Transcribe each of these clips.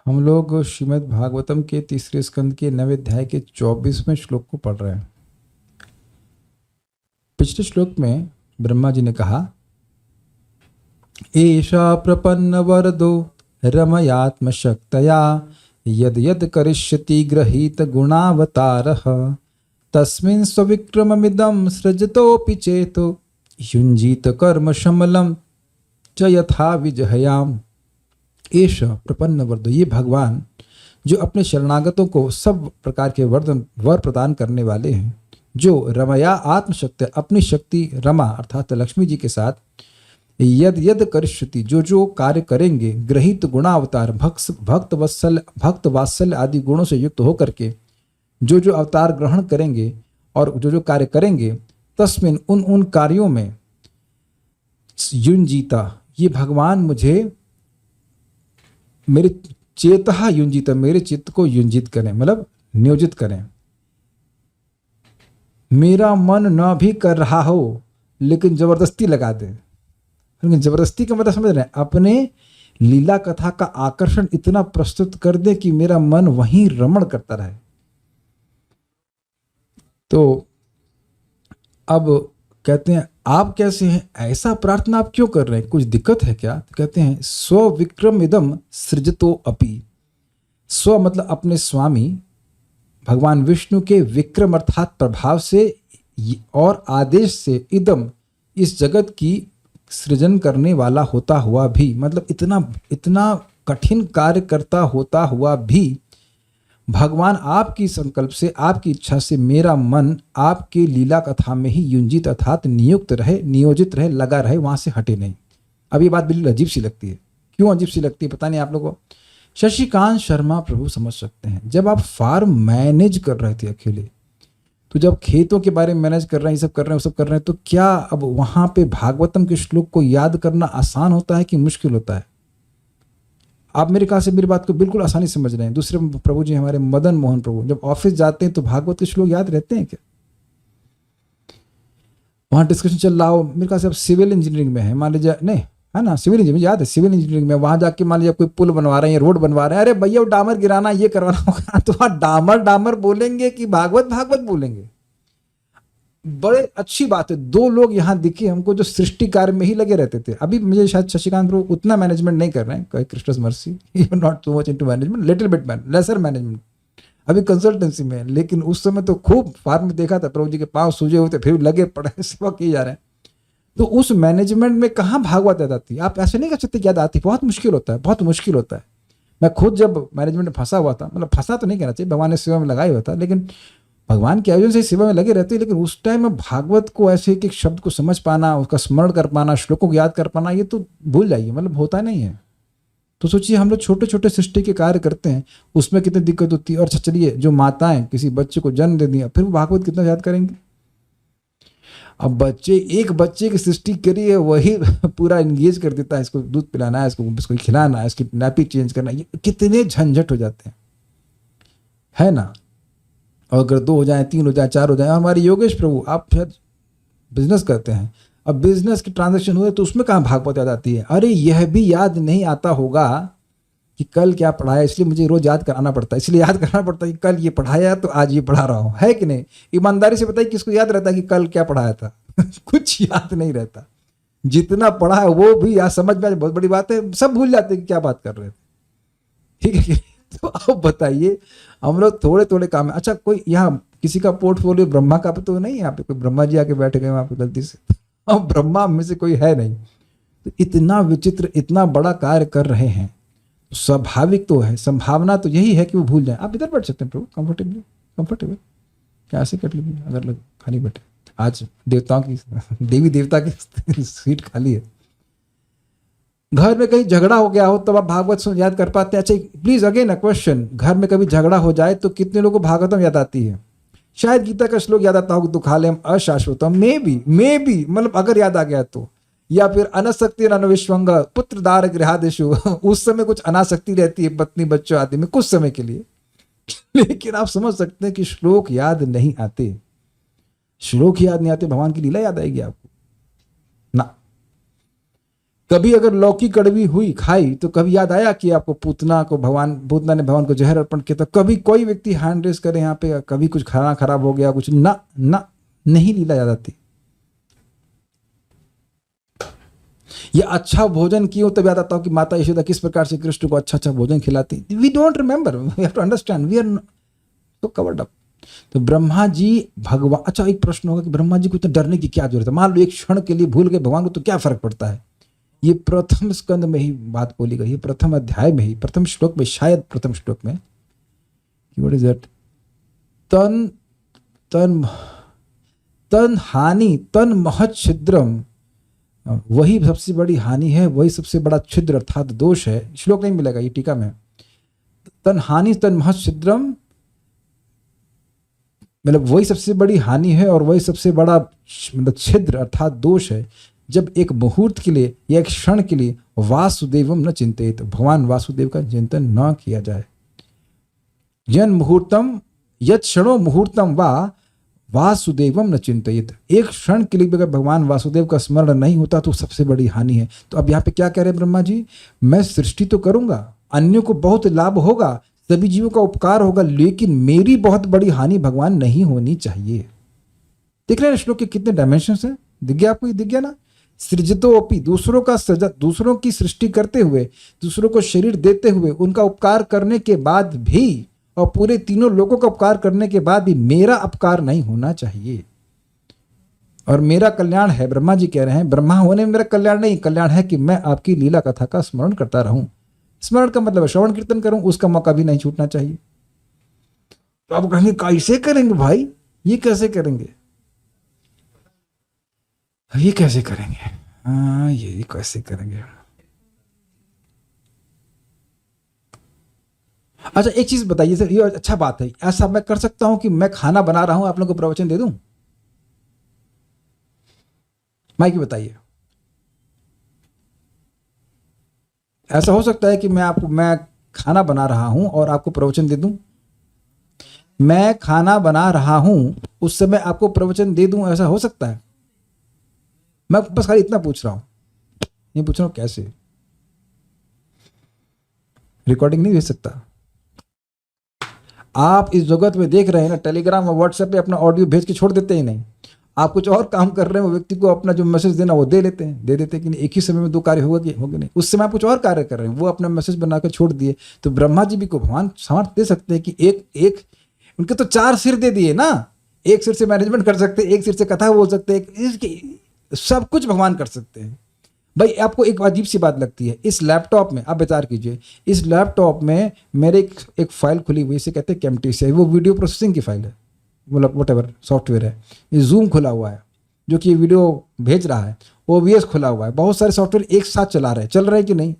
हम लोग श्रीमद् भागवतम के तीसरे स्कंद के 9वें अध्याय के 24वें श्लोक को पढ़ रहे हैं। पिछले श्लोक में ब्रह्मा जी ने कहा, एषा प्रपन्न वरदो रमयात्म शक्तया यद यद करिष्यति गृहीत गुणावतारः तस्मिन् स्विक्रममिदं सृजतोऽपि चेतो युञ्जीत कर्म शमलम च यथा विजहयाम। एष प्रपन्न वरदो, ये भगवान जो अपने शरणागतों को सब प्रकार के वर प्रदान करने वाले हैं, जो रमया आत्मशक्ति, अपनी शक्ति रमा अर्थात लक्ष्मी जी के साथ यद यद करिष्यति, जो जो कार्य करेंगे, ग्रहित गुणावतार, भक्त वात्सल्य आदि गुणों से युक्त होकर के जो जो अवतार ग्रहण करेंगे और जो जो कार्य करेंगे, तस्मिन उन कार्यों में युंजीता, ये भगवान मुझे मेरे चेतहा युंजीता, मेरे चित्त को युंजित करें, मतलब नियोजित करें। मेरा मन न भी कर रहा हो लेकिन जबरदस्ती लगा दे। जबरदस्ती का मतलब समझ रहे हैं, अपने लीला कथा का आकर्षण इतना प्रस्तुत कर दे कि मेरा मन वहीं रमण करता रहे। तो अब कहते हैं, आप कैसे हैं, ऐसा प्रार्थना आप क्यों कर रहे हैं, कुछ दिक्कत है क्या? तो कहते हैं, स्व विक्रम इदम सृजतो अपि। स्व मतलब अपने स्वामी भगवान विष्णु के विक्रम अर्थात प्रभाव से और आदेश से इदम इस जगत की सृजन करने वाला होता हुआ भी, मतलब इतना कठिन कार्य करता होता हुआ भी भगवान आपकी संकल्प से, आपकी इच्छा से मेरा मन आपके लीला कथा में ही युंजित अर्थात नियुक्त रहे, नियोजित रहे, लगा रहे, वहां से हटे नहीं। अब ये बात बिल्कुल अजीब सी लगती है। क्यों अजीब सी लगती है पता नहीं आप लोगों को। शशिकांत शर्मा प्रभु समझ सकते हैं। जब आप फार्म मैनेज कर रहे थे अकेले, तो जब खेतों के बारे में मैनेज कर रहे हैं, ये सब कर रहे हैं, वो सब कर रहे हैं, तो क्या अब वहां पे भागवतम के श्लोक को याद करना आसान होता है कि मुश्किल होता है? आप मेरे ख्याल से मेरी बात को बिल्कुल आसानी समझ रहे हैं। दूसरे प्रभु जी हमारे मदन मोहन प्रभु जब ऑफिस जाते हैं तो भागवत के श्लोक याद रहते हैं क्या? वहां डिस्कशन चल रहा हो, मेरे ख्याल से अब सिविल इंजीनियरिंग में है, मान लीजिए, नहीं है ना, सिविल इंजीनियरिंग याद है, सिविल इंजीनियरिंग में वहां जाके मान लीजिए कोई पुल बनवा रहे हैं, रोड बनवा रहे हैं, अरे भैया वो डामर गिराना, ये करवाना होगा, तो वहां डामर बोलेंगे कि भागवत बोलेंगे? बड़े अच्छी बात है, दो लोग यहाँ दिखे हमको जो सृष्टि कार्य में ही लगे रहते थे। अभी मुझे शायद शशिकांत प्रभु उतना मैनेजमेंट नहीं कर रहे हैं, Krishna's mercy, you are not so much into management, little bit lesser management, अभी कंसल्टेंसी में। लेकिन उस समय तो खूब फार्म में देखा था प्रभु जी के पांव सूजे हुए थे, फिर लगे पड़े सेवा किए जा रहे हैं। तो उस मैनेजमेंट में कहाँ भागवत याद आती? आप ऐसे नहीं कर सकते याद आती, बहुत मुश्किल होता है, बहुत मुश्किल होता है। मैं खुद जब मैनेजमेंट में फंसा हुआ था, मतलब फंसा तो नहीं कहना चाहिए, भगवान ने सेवा में लगाया हुआ था, लेकिन भगवान के आयोजन से सेवा में लगे रहते हैं। लेकिन उस टाइम में भागवत को ऐसे एक शब्द को समझ पाना, उसका स्मरण कर पाना, श्लोकों को याद कर पाना, ये तो भूल जाइए, मतलब होता नहीं है। तो सोचिए हम लोग छोटे छोटे सृष्टि के कार्य करते हैं, उसमें कितनी दिक्कत होती है। और चलिए जो माताएं किसी बच्चे को जन्म दे दिया, फिर वो भागवत कितना याद करेंगे? अब बच्चे, एक बच्चे की सृष्टि करी है, वही पूरा इंगेज कर देता है, इसको दूध पिलाना है, इसको खिलाना है, इसकी नैपी चेंज करना, ये कितने झंझट हो जाते हैं, है ना? और अगर 2 हो जाए, 3 हो जाए, 4 हो जाए। हमारे योगेश प्रभु, आप फिर बिजनेस करते हैं, अब बिजनेस की ट्रांजैक्शन हुए तो उसमें कहाँ भागवत याद आती है? अरे यह भी याद नहीं आता होगा कि कल क्या पढ़ाया, इसलिए मुझे रोज याद कराना पड़ता है, इसलिए याद करना पड़ता है कि कल ये पढ़ाया तो आज ये पढ़ा रहा हूँ, है कि नहीं? ईमानदारी से बताइए किसको याद रहता है कि कल क्या पढ़ाया था? कुछ याद नहीं रहता। जितना पढ़ा है वो भी याद, समझ में बहुत बड़ी बात है, सब भूल जाते हैं कि क्या बात कर रहे थे। ठीक है? तो आप बताइए, हम लोग थोड़े थोड़े काम है। अच्छा, कोई यहाँ किसी का पोर्टफोलियो ब्रह्मा का तो नहीं? यहाँ पे कोई ब्रह्मा जी आके बैठ गए वहां पे गलती से? अब ब्रह्मा में से कोई है नहीं। तो इतना विचित्र, इतना बड़ा कार्य कर रहे हैं, स्वाभाविक तो है, संभावना तो यही है कि वो भूल जाए। आप इधर बैठ सकते हैं प्रभु, कंफर्टेबल क्या ऐसे कर लीजिए, अगर लोग खाली बैठे। आज देवताओं की, देवी देवता की सीट खाली है। घर में कहीं झगड़ा हो गया हो तब आप भागवत याद कर पाते हैं? अच्छा प्लीज अगेन अ क्वेश्चन, घर में कभी झगड़ा हो जाए तो कितने लोगों को भागवतम याद आती है? शायद गीता का श्लोक याद आता होगा, दुखालयम अशाश्वतम, मे बी मतलब अगर याद आ गया तो, या फिर अनासक्ति अनविश्वंग पुत्र दार गृहादिशु, उस समय कुछ अनासक्ति रहती है पत्नी बच्चों आदि में कुछ समय के लिए। लेकिन आप समझ सकते हैं कि श्लोक याद नहीं आते, श्लोक याद नहीं आते, भगवान की लीला याद आएगी आपको ना? कभी अगर लौकी कड़वी हुई खाई तो कभी याद आया कि आपको पूतना ने भगवान को जहर अर्पण किया? तो कभी कोई व्यक्ति हैंड रेस करे यहाँ पे? कभी कुछ खाना खराब हो गया, कुछ ना ना, नहीं लीला याद आती। ये अच्छा भोजन क्यों तब याद आता हूँ कि माता यशोदा किस प्रकार से कृष्ण को अच्छा अच्छा भोजन खिलाती। We don't remember, we have to understand, we are तो कवर्ड अप। तो ब्रह्मा जी भगवान, अच्छा एक प्रश्न होगा कि ब्रह्मा जी को तो डरने की क्या जरूरत है? मान लो एक क्षण के लिए भूल गए भगवान को तो क्या फर्क पड़ता है? ये प्रथम स्कंद में ही बात बोली गई है, प्रथम अध्याय में ही, प्रथम श्लोक में, शायद प्रथम श्लोक में। What is that? तन तन तन हानि तन महत् छिद्रम, वही सबसे बड़ी हानि है, वही सबसे बड़ा छिद्र अर्थात दोष है। श्लोक नहीं मिलेगा, ये टीका में। तन हानि तन महत् छिद्रम, मतलब वही सबसे बड़ी हानि है और वही सबसे बड़ा मतलब छिद्र अर्थात दोष है, जब एक मुहूर्त के लिए या एक क्षण के लिए वासुदेवम न चिंतित, भगवान वासुदेव का चिंतन न किया जाए। यन मुहूर्तम यत क्षणो मुहूर्तम वा वासुदेवम न चिंतित, एक क्षण के लिए अगर भगवान वासुदेव का स्मरण नहीं होता तो सबसे बड़ी हानि है। तो अब यहाँ पे क्या कह रहे हैं ब्रह्मा जी? मैं सृष्टि तो करूंगा, अन्यों को बहुत लाभ होगा, सभी जीवों का उपकार होगा, लेकिन मेरी बहुत बड़ी हानि भगवान नहीं होनी चाहिए। देख रहे हैं श्लोक के कितने डायमेंशंस हैं? दिख गया आपको? ये दिख गया ना? सृजतोपि, दूसरों की सृष्टि करते हुए, दूसरों को शरीर देते हुए, उनका उपकार करने के बाद भी, और पूरे तीनों लोगों का उपकार करने के बाद भी मेरा अपकार नहीं होना चाहिए। और मेरा कल्याण है, ब्रह्मा जी कह रहे हैं, ब्रह्मा होने में मेरा कल्याण नहीं, कल्याण है कि मैं आपकी लीला कथा का स्मरण करता रहूं। स्मरण का मतलब श्रवण कीर्तन करूं, उसका मौका भी नहीं छूटना चाहिए। तो आप कहेंगे कैसे करेंगे भाई? ये कैसे करेंगे? ये कैसे करेंगे? हाँ, ये कैसे करेंगे? अच्छा एक चीज बताइए सर, ये अच्छा बात है, ऐसा मैं कर सकता हूं कि मैं खाना बना रहा हूं, आप लोगों को प्रवचन दे दूं? माइक बताइए, ऐसा हो सकता है कि मैं खाना बना रहा हूं और आपको प्रवचन दे दूं? मैं खाना बना रहा हूं, उस समय आपको प्रवचन दे दूं, ऐसा हो सकता है? मैं बस खाली इतना पूछ रहा हूं, नहीं पूछ रहा हूं कैसे। रिकॉर्डिंग नहीं भेज सकता? आप इस जगत में देख रहे हैं ना, टेलीग्राम और व्हाट्सएप पे अपना ऑडियो भेज के छोड़ देते ही नहीं। आप कुछ और काम कर रहे हैं, वो व्यक्ति को अपना जो मैसेज देना वो दे देते हैं कि नहीं, एक ही समय में दो कार्य होगा कि होगा नहीं। उस समय आप कुछ और कार्य कर रहे हैं, वो अपना मैसेज बनाकर छोड़ दिए। तो ब्रह्मा जी भी को भगवान सामर्थ्य दे सकते हैं कि एक उनके तो 4 सिर दे दिए ना, एक सिर से मैनेजमेंट कर सकते हैं, एक सिर से कथा बोल सकते हैं, सब कुछ भगवान कर सकते हैं। भाई आपको एक अजीब सी बात लगती है, इस लैपटॉप में आप विचार कीजिए, इस लैपटॉप में मेरे एक फाइल खुली हुई, इसे कहते हैं कैमटीसी, वो वीडियो प्रोसेसिंग की फाइल है, मतलब वॉटएवर सॉफ्टवेयर है। ये जूम खुला हुआ है जो कि वीडियो भेज रहा है, OBS खुला हुआ है, बहुत सारे सॉफ्टवेयर एक साथ चल रहे हैं कि नहीं?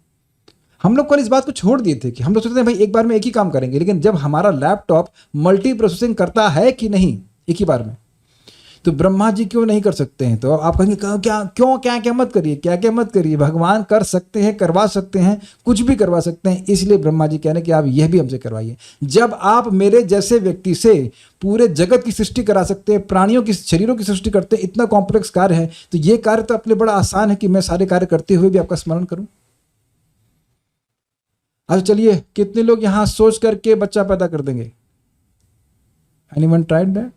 हम लोग कल इस बात को छोड़ दिए थे कि हम लोग सोचते हैं भाई एक बार में एक ही काम करेंगे, लेकिन जब हमारा लैपटॉप मल्टी प्रोसेसिंग करता है कि नहीं एक ही बार में, तो ब्रह्मा जी क्यों नहीं कर सकते हैं? तो आप कहेंगे क्या मत करिए, भगवान कर सकते हैं, करवा सकते हैं, कुछ भी करवा सकते हैं। इसलिए ब्रह्मा जी कह रहे हैं कि आप यह भी हमसे करवाइए। जब आप मेरे जैसे व्यक्ति से पूरे जगत की सृष्टि करा सकते हैं, प्राणियों की शरीरों की सृष्टि करते हैं, इतना कॉम्प्लेक्स कार्य है, तो ये कार्य तो अपने बड़ा आसान है कि मैं सारे कार्य करते हुए भी आपका स्मरण करूं। अच्छा चलिए, कितने लोग यहां सोच करके बच्चा पैदा कर देंगे? Anyone tried that?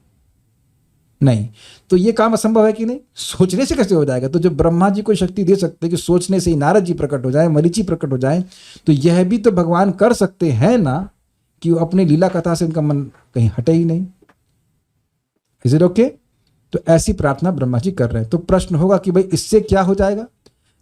नहीं। तो ये काम असंभव है कि नहीं? सोचने से कैसे हो जाएगा? तो जब ब्रह्मा जी को शक्ति दे सकते हैं कि सोचने से ही नारद जी प्रकट हो जाए, मरीचि प्रकट हो जाए, तो यह भी तो भगवान कर सकते हैं ना, कि वो अपनी लीला कथा से उनका मन कहीं हटे ही नहीं। Is it okay? तो ऐसी प्रार्थना ब्रह्मा जी कर रहे हैं। तो प्रश्न होगा कि भाई इससे क्या हो जाएगा?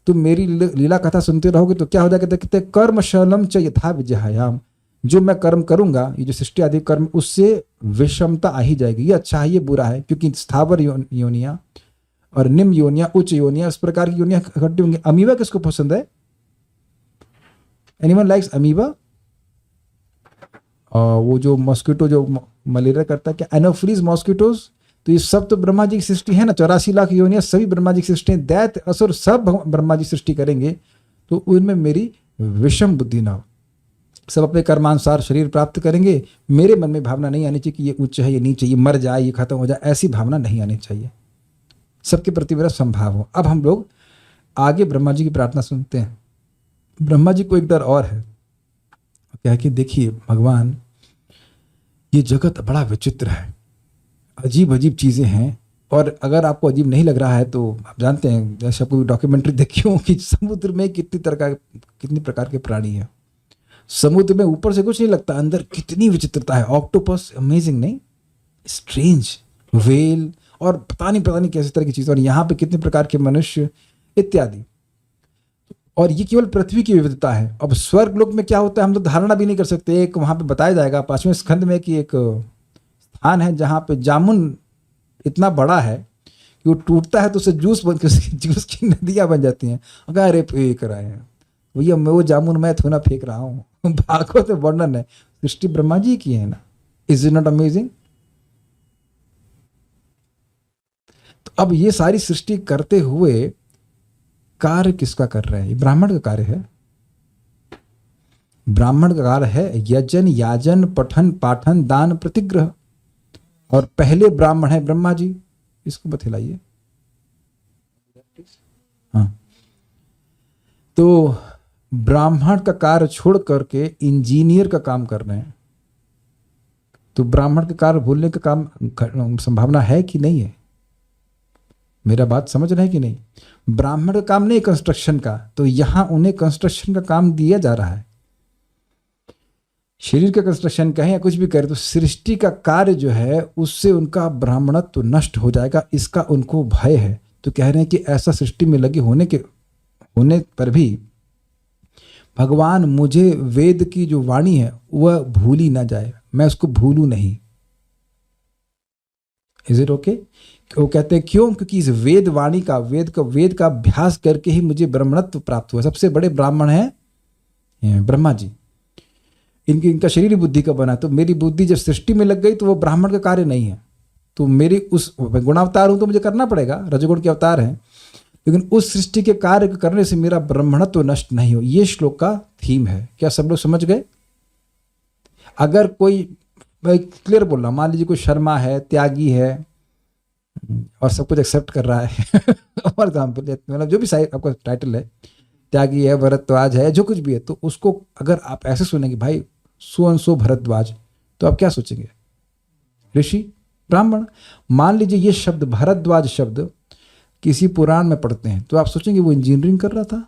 तुम मेरी लीला कथा सुनते रहोगे तो क्या हो जाएगा? कहते कर्मशलम च यथा विजयायाम, जो मैं कर्म करूंगा, ये जो सृष्टि आदि कर्म, उससे विषमता आ ही जाएगी। ये अच्छा है, ये बुरा है, क्योंकि स्थावर योनिया और निम्न योनिया, उच्च योनिया, इस प्रकार की योनिया इकट्ठी होंगी। अमीबा किसको पसंद है? Anyone likes amoeba? वो जो मॉस्किटो जो मलेरिया करता है, क्या एनोफिलीज मॉस्किटोज? तो ये सब तो ब्रह्मा जी की सृष्टि है ना। 84 लाख योनिया सभी ब्रह्मा जी की सृष्टि है। दैत्य असुर सब ब्रह्मा जी सृष्टि करेंगे, तो उनमें मेरी विषम बुद्धि ना हो। सब अपने कर्मानुसार शरीर प्राप्त करेंगे। मेरे मन में भावना नहीं आनी चाहिए कि ये उच्च है, ये नीचे, ये मर जाए, ये खत्म हो जाए, ऐसी भावना नहीं आनी चाहिए। सबके प्रति मेरा संभाव हो। अब हम लोग आगे ब्रह्मा जी की प्रार्थना सुनते हैं। ब्रह्मा जी को एक डर और है, क्या है कि देखिए भगवान, ये जगत बड़ा विचित्र है, अजीब अजीब चीज़ें हैं। और अगर आपको अजीब नहीं लग रहा है तो आप जानते हैं, जैसे आपको डॉक्यूमेंट्री देखी हो कि समुद्र में कितनी प्रकार के प्राणी हैं। समुद्र में ऊपर से कुछ नहीं लगता, अंदर कितनी विचित्रता है। ऑक्टोपस अमेजिंग, नहीं स्ट्रेंज, वेल, और पता नहीं कैसे तरह की चीज़, और यहाँ पे कितने प्रकार के मनुष्य इत्यादि। और ये केवल पृथ्वी की विविधता है। अब स्वर्ग लोक में क्या होता है हम तो धारणा भी नहीं कर सकते। एक वहाँ पे बताया जाएगा 5वें स्कंद में कि एक स्थान है जहाँ पे जामुन इतना बड़ा है कि वो टूटता है तो उसे जूस बन के जूस की नदियाँ बन जाती हैं। अगर अरे फेंक रहे हैं भैया, मैं वो जामुन मैं थोड़ा फेंक रहा हूँ। भागवत में वर्णन है, सृष्टि ब्रह्मा जी की है ना। Is it not amazing? तो अब ये सारी सृष्टि करते हुए कार्य किसका कर रहे हैं? ये ब्राह्मण का कार्य है। ब्राह्मण का कार्य है यजन, याजन, पठन, पाठन, दान, प्रतिग्रह। और पहले ब्राह्मण है ब्रह्मा जी। इसको बतलाइए। हाँ, तो ब्राह्मण का कार्य छोड़ करके इंजीनियर का काम कर रहे हैं। तो ब्राह्मण का कार्य भूलने का काम संभावना है कि नहीं है? मेरा बात समझ रहे हैं कि नहीं? ब्राह्मण का काम नहीं कंस्ट्रक्शन का, तो यहां उन्हें कंस्ट्रक्शन का काम दिया जा रहा है। शरीर का कंस्ट्रक्शन कहें या कुछ भी करें, तो सृष्टि का कार्य जो है उससे उनका ब्राह्मणत्व तो नष्ट हो जाएगा, इसका उनको भय है। तो कह रहे हैं कि ऐसा सृष्टि में लगे होने पर भी भगवान मुझे वेद की जो वाणी है वह भूली ना जाए, मैं उसको भूलूं नहीं। Is it okay? वो कहते हैं क्यों? क्योंकि इस वेद वाणी का वेद का अभ्यास करके ही मुझे ब्राह्मणत्व प्राप्त हुआ। सबसे बड़े ब्राह्मण हैं ब्रह्मा जी। इनका शरीर बुद्धि का बना, तो मेरी बुद्धि जब सृष्टि में लग गई तो वो ब्राह्मण का कार्य नहीं है। तो मेरी उस गुणावतार हूं तो मुझे करना पड़ेगा, रजोगुण के अवतार हैं, लेकिन उस सृष्टि के कार्य को करने से मेरा ब्राह्मणत्व नष्ट नहीं हो। ये श्लोक का थीम है। क्या सब लोग समझ गए? अगर कोई, मैं क्लियर बोल रहा हूं, मान लीजिए कोई शर्मा है, त्यागी है और सब कुछ एक्सेप्ट कर रहा है फॉर एग्जाम्पल, मतलब जो भी साइड आपका टाइटल है, त्यागी है, भरद्वाज है, जो कुछ भी है, तो उसको अगर आप ऐसे सुनेंगे भाई सो एंड सो भरद्वाज, तो आप क्या सोचेंगे? ऋषि, ब्राह्मण। मान लीजिए ये शब्द भरद्वाज शब्द किसी पुराण में पढ़ते हैं तो आप सोचेंगे वो इंजीनियरिंग कर रहा था।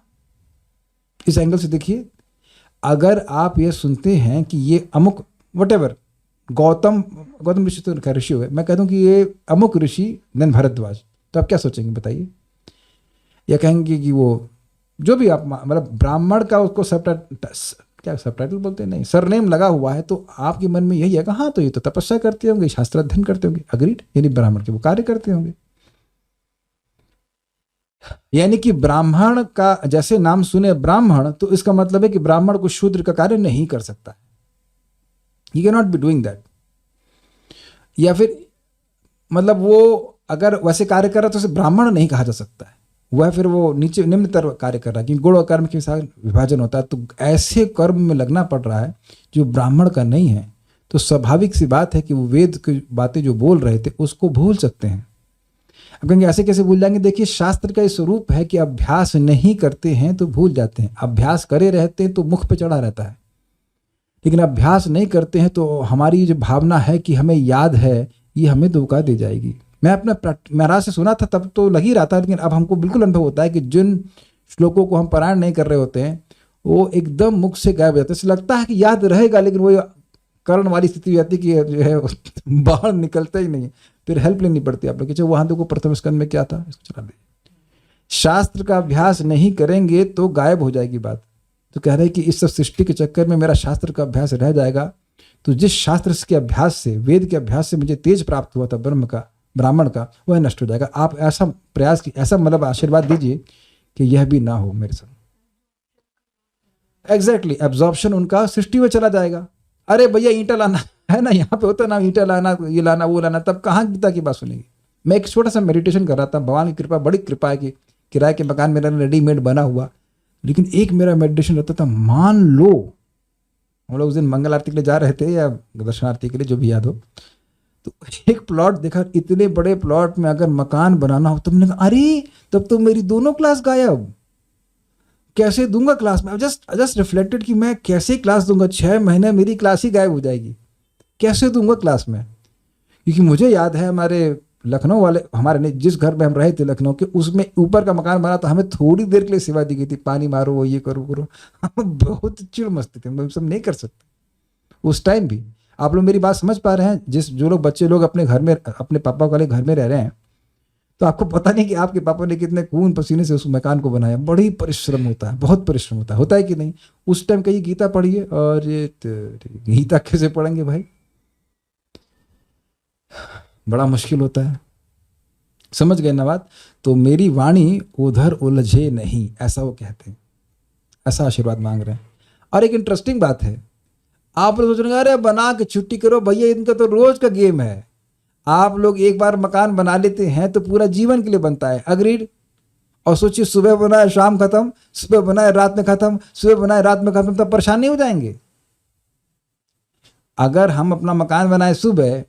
इस एंगल से देखिए, अगर आप ये सुनते हैं कि ये अमुक वटेवर गौतम ऋषि तो ऋषि हो गए, मैं कहता हूँ कि ये अमुक ऋषि देन भरद्वाज, तो आप क्या सोचेंगे बताइए? या कहेंगे कि वो जो भी आप मतलब ब्राह्मण का उसको सबटाइटल बोलते हैं, नहीं सरनेम लगा हुआ है, तो आपके मन में यही है कि हाँ तो ये तो तपस्या करते होंगे, शास्त्र अध्ययन करते होंगे। अग्रीड, यानी ब्राह्मण के वो कार्य करते होंगे। यानी कि ब्राह्मण का जैसे नाम सुने ब्राह्मण, तो इसका मतलब है कि ब्राह्मण को शूद्र का कार्य नहीं कर सकता है। He can not be doing that. या फिर मतलब वो अगर वैसे कार्य कर रहा है तो उसे ब्राह्मण नहीं कहा जा सकता है। वह फिर वो नीचे निम्नतर कार्य कर रहा है, क्योंकि गुण और कर्म के साथ विभाजन होता है। तो ऐसे कर्म में लगना पड़ रहा है जो ब्राह्मण का नहीं है, तो स्वाभाविक सी बात है कि वो वेद की बातें जो बोल रहे थे उसको भूल सकते हैं। अब कहेंगे ऐसे कैसे भूल जाएंगे? देखिए, शास्त्र का ये स्वरूप है कि अभ्यास नहीं करते हैं तो भूल जाते हैं, अभ्यास करे रहते हैं तो मुख पे चढ़ा रहता है। लेकिन अभ्यास नहीं करते हैं तो हमारी जो भावना है कि हमें याद है, ये हमें धोखा दे जाएगी। मैं अपना महाराज से सुना था तब तो लग ही रहा था, लेकिन अब हमको बिल्कुल अनुभव होता है कि जिन श्लोकों को हम पारायण नहीं कर रहे होते हैं वो एकदम मुख से गायब हो जाते हैं। इससे लगता है कि याद रहेगा, लेकिन वो करण वाली स्थिति हो जाती है कि जो है बाहर निकलता ही नहीं। फिर हेल्प लेनी पड़ती है आप लोग कि वहां देखो प्रथम स्कंद में क्या था, इसको चला दे। शास्त्र का अभ्यास नहीं करेंगे तो गायब हो जाएगी बात। तो कह रहे हैं कि इस सब सृष्टि के चक्कर में मेरा शास्त्र का अभ्यास रह जाएगा। तो जिस शास्त्र के अभ्यास से, वेद के अभ्यास से मुझे तेज प्राप्त हुआ था ब्राह्मण का, वह नष्ट हो जाएगा। आप ऐसा प्रयास की, ऐसा मतलब आशीर्वाद दीजिए कि यह भी ना हो मेरे साथ। एग्जैक्टली, एब्जॉर्प्शन उनका सृष्टि में चला जाएगा। अरे भैया ईंटा लाना है ना, यहाँ पे होता ना ईंटा लाना, ये लाना वो लाना, तब कहाँ गीता की बात सुनेगी। मैं एक छोटा सा मेडिटेशन कर रहा था, भगवान की कृपा, बड़ी कृपा है कि किराए के मकान मेरा रेडीमेड बना हुआ, लेकिन एक मेरा मेडिटेशन रहता था। मान लो हम लोग उस दिन मंगल आरती के लिए जा रहे थे या दर्शन आरती के लिए, जो भी याद हो, तो एक प्लॉट देखा, इतने बड़े प्लॉट में अगर मकान बनाना हो, तुमने कहा अरे तब तो मेरी दोनों क्लास गायब, कैसे दूंगा क्लास में। जस्ट रिफ्लेक्टेड कि मैं कैसे क्लास दूंगा, 6 महीने मेरी क्लास ही गायब हो जाएगी, कैसे दूंगा क्लास में। क्योंकि मुझे याद है हमारे लखनऊ वाले, हमारे नहीं, जिस घर में हम रहे थे लखनऊ के, उसमें ऊपर का मकान बना था, हमें थोड़ी देर के लिए सेवा दी गई थी, पानी मारो, वो ये करो करो। हम बहुत चिड़ मस्ती थे, हम सब नहीं कर सकते उस टाइम भी। आप लोग मेरी बात समझ पा रहे हैं? जो लोग बच्चे लोग अपने घर में, अपने पापा वाले घर में रह रहे हैं, तो आपको पता नहीं कि आपके पापा ने कितने खून पसीने से उस मकान को बनाया। बड़ी परिश्रम होता है, बहुत परिश्रम होता है कि नहीं? उस टाइम कहीं गीता पढ़िए, और ये गीता कैसे पढ़ेंगे भाई, बड़ा मुश्किल होता है। समझ गए ना बात? तो मेरी वाणी उधर उलझे नहीं, ऐसा वो कहते हैं, ऐसा आशीर्वाद मांग रहे हैं। और एक इंटरेस्टिंग बात है, आप लोग सोच रहे हैं अरे बना के छुट्टी करो भैया, इनका तो रोज का गेम है। आप लोग एक बार मकान बना लेते हैं तो पूरा जीवन के लिए बनता है, अग्रीड। और सोचिए, सुबह बनाए शाम खत्म, सुबह बनाए रात में खत्म, सुबह बनाए रात में खत्म, तब परेशान नहीं हो जाएंगे? अगर हम अपना मकान बनाए सुबह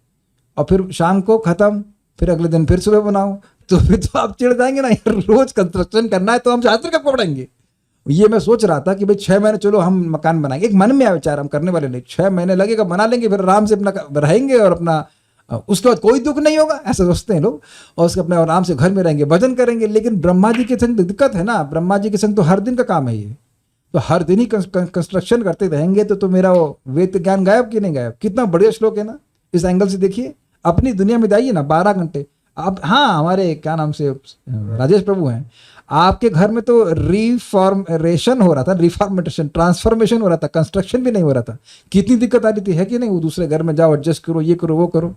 और फिर शाम को खत्म, फिर अगले दिन फिर सुबह बनाओ, तो फिर तो आप चिढ़ जाएंगे ना यार, रोज कंस्ट्रक्शन करना है तो हम शास्त्र कब पढ़ेंगे। ये मैं सोच रहा था कि भाई 6 महीने चलो हम मकान बनाएंगे, एक मन में आया विचार, हम करने वाले नहीं, 6 महीने लगेगा बना लेंगे, फिर आराम से अपना रहेंगे और अपना उसके बाद कोई दुख नहीं होगा, ऐसा सोचते हैं लोग, और उसके अपने आराम से घर में रहेंगे, भजन करेंगे। लेकिन ब्रह्मा जी के संग दिक्कत है ना, ब्रह्मा जी के संग तो हर दिन का काम है ये, तो हर दिन ही कंस्ट्रक्शन करते रहेंगे तो मेरा वो वेद ज्ञान गायब कि नहीं गायब? कितना बढ़िया श्लोक है ना, इस एंगल से देखिए। अपनी दुनिया में जाइए ना, 12 घंटे आप, हाँ हमारे क्या नाम से राजेश प्रभु हैं, आपके घर में तो रिफॉर्मेशन हो रहा था, रिफॉर्मेशन ट्रांसफॉर्मेशन हो रहा था, कंस्ट्रक्शन भी नहीं हो रहा था। कितनी दिक्कत आ रही थी, है कि नहीं? वो दूसरे घर में जाओ, एडजस्ट करो, ये करो वो करो।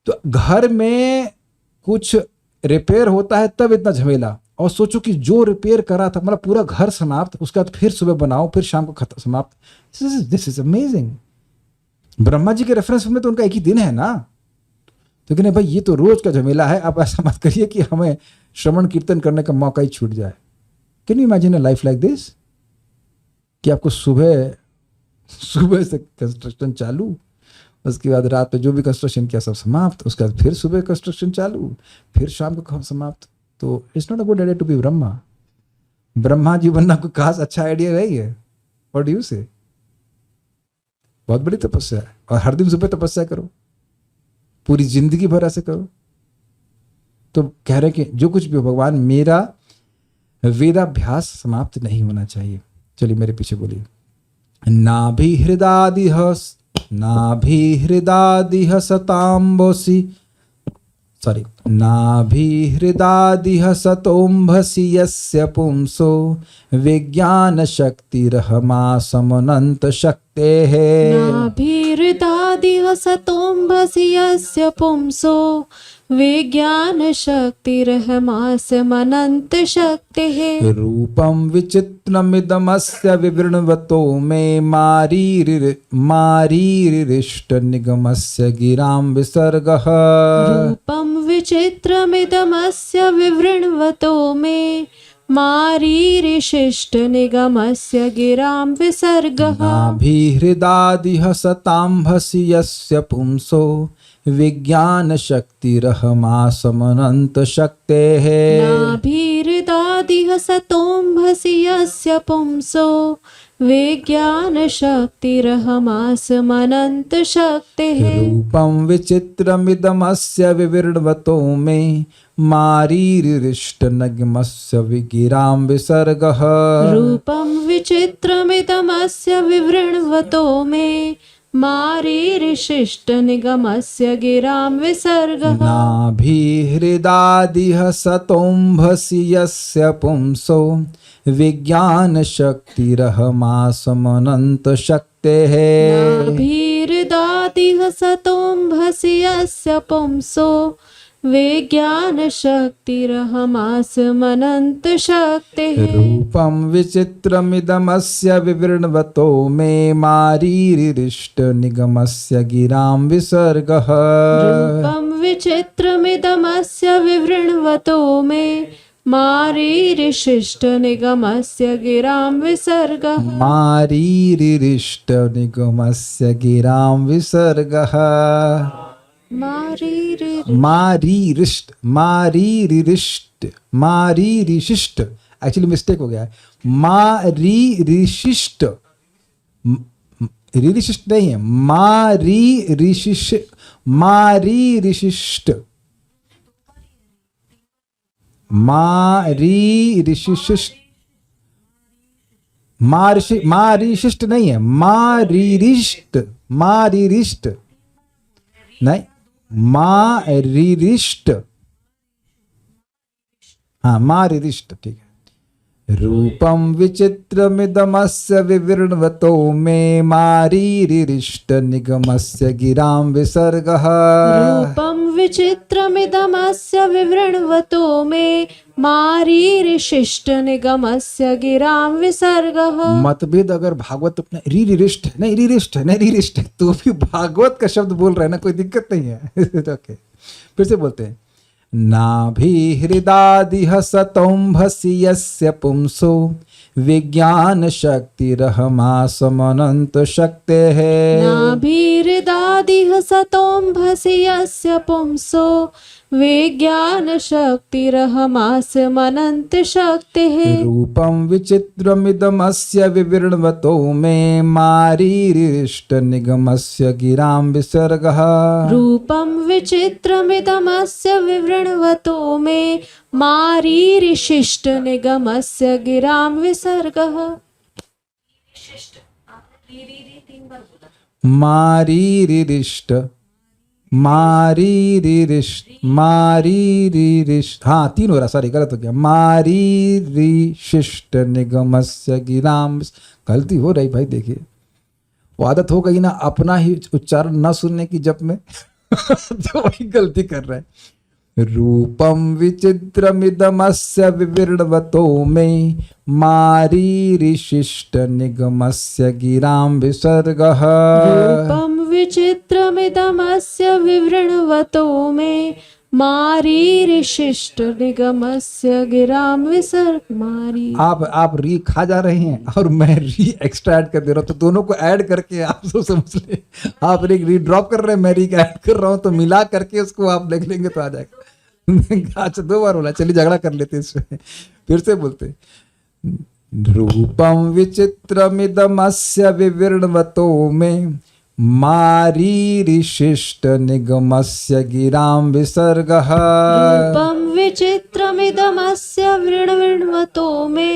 तो घर में कुछ रिपेयर होता है तब इतना झमेला, और सोचो कि जो रिपेयर करा था, मतलब पूरा घर समाप्त, उसके बाद फिर सुबह बनाओ, फिर शाम को खत्म समाप्त। This is amazing. Brahma ji के रेफरेंस में तो उनका एक ही दिन है ना, तो कहने भाई ये तो रोज का झमेला है, आप ऐसा मत करिए कि हमें श्रवण कीर्तन करने का मौका ही छूट जाए। Can you imagine a life like this, कि आपको सुबह से कंस्ट्रक्शन चालू, उसके बाद रात में जो भी कंस्ट्रक्शन किया सब समाप्त, उसके बाद फिर सुबह कंस्ट्रक्शन चालू, फिर शाम को समाप्त। तो it's not a good idea to be Brahma ji बनना कोई खास अच्छा आइडिया नहीं है। व्हाट डू यू से? बहुत बड़ी तपस्या है, और हर दिन सुबह तपस्या करो, पूरी जिंदगी भर ऐसे करो। तो कह रहे कि जो कुछ भी हो भगवान, मेरा वेदाभ्यास समाप्त नहीं होना चाहिए। चलिए मेरे पीछे बोलिए। नाभि हृदादिह सताम्बोसि, सॉरी, नाभि हृदादिह सतोम्भसि यस्य पुंसो विज्ञान शक्तिरहमासमनंत शक्तेः। नाभि हृदादिह सतोम्भसि यस्य पुंसो विज्ञान शक्तिरहमासमनंत शक्तेः। रूपं विचित्रमिदमस्य विवृण्वतो मे मारीरिष्ट निगमस्य गिरां विसर्गः। रूपं विचित्रमिदमस्य विवृण्वतो मे मारीरिशिष्ट निगमस्य गिरां विसर्गः। नाभि हृदादिह सताम्भसि यस्य पुंसो विज्ञान शक्तिरहमासमनंत शक्तेः। नाभि हृदादिह सतोम्भसि यस्य पुंसो विज्ञान शक्तिरहमासमनंत शक्तेः। रूपं विचित्रमिदमस्य विवृण्वतो मे मारीरिष्ट नगमस्य विगिरां विसर्गः। रूपं विचित्रमिदमस्य विवृण्वतो मे मारीरिशिष्ट निगमस्य गिरां विसर्गः। नाभि हृदादिह सतोम्भसि यस्य पुंसो विज्ञान शक्तिरहमासमनंत शक्तेः। नाभि हृदादिह सतोम्भसि यस्य पुंसो विज्ञान शक्तिरहमासमनंत शक्तेः। रूपं विचित्रमिदमस्य विवृण्वतो मे मारीरिष्ट निगमस्य गिरां विसर्गः। रूपं विचित्रमिदमस्य विवृण्वतो मे मारीरिशिष्ट निगमस्य गिरां विसर्गः मारीरिष्ट निगमस्य गिरां विसर्गः मारीरिशिष्ट एक्चुअली मिस्टेक हो गया है। मारीरिशिष्ट रिशिष्ट नहीं है, मारीरिशिष्ट मारीरिशिष्ट मारीरिशिष्ट नहीं है, मारीरिष्ट नहीं, मारीरिष्ट, हाँ मारीरिष्ट, ठीक है। रूपम विचित्रमिदमस्य विवृण्वतो मे मारीरिष्ट निगमस्य गिरां विसर्गः रूपं विचित्रमिदमस्य विवृण्वतो मे मारीरिशिष्ट निगमस्य गिरां विसर्गः। मतभेद अगर भागवत अपने रीरिष्ट नहीं रीरिष्ट नहीं रीरिष्ट तो भी भागवत का शब्द बोल रहे हैं ना, कोई दिक्कत नहीं है। ओके, फिर से बोलते हैं। नाभि हृदादिह सतोंभसि यस्य पुंसो विज्ञान शक्तिरहमासमनंत शक्तेः नाभिहृदादिह सतोंभसि यस्य पुंसो विज्ञान शक्तिरहमासमनंत शक्तिः रूपं विचित्रमिदमस्य विवृण्वतो मे मारीरिष्ट निगमस्य गिरां विसर्गः रूपं विचित्रमिदमस्य विवृण्वतो मे मारीरिशिष्ट निगमस्य गिरां विसर्गः। मारीरिष्ट मारीरिष्ट, हाँ तीन हो रहा, सॉरी गलत हो गया। मारीरिशिष्ट निगमस्य गिरां, गलती हो रही भाई, देखिए वो आदत हो गई ना अपना ही उच्चारण न सुनने की जप में तो वही गलती कर रहा है। रूपम विचित्रमिदमस्य विवृण्वतो मे मारीरिशिष्ट निगमस्य गिरां विसर्गः रूपं विचित्रमिदमस्य विवृण्वतो मे मारीरिशिष्ट निगमस्य गिरां विसर्ग। मारी आप री खा जा रहे हैं और मैं री एक्स्ट्रा ऐड कर दे रहा हूँ, तो दोनों को ऐड करके आप तो समझ ले। आप री ड्रॉप कर रहे हैं, मैं री ऐड कर रहा हूँ, तो मिला करके उसको आप लिख लेंगे तो आ जाएगा। अच्छा दो बार बोला, चलिए झगड़ा कर लेते इसमें। फिर से बोलते। रूपम विचित्रमिदमस्य विवृण्वतो मे मारीरिशिष्ट निगमस्य गिरां विसर्गः रूपं विचित्रमिदमस्य विवृण्वतो मे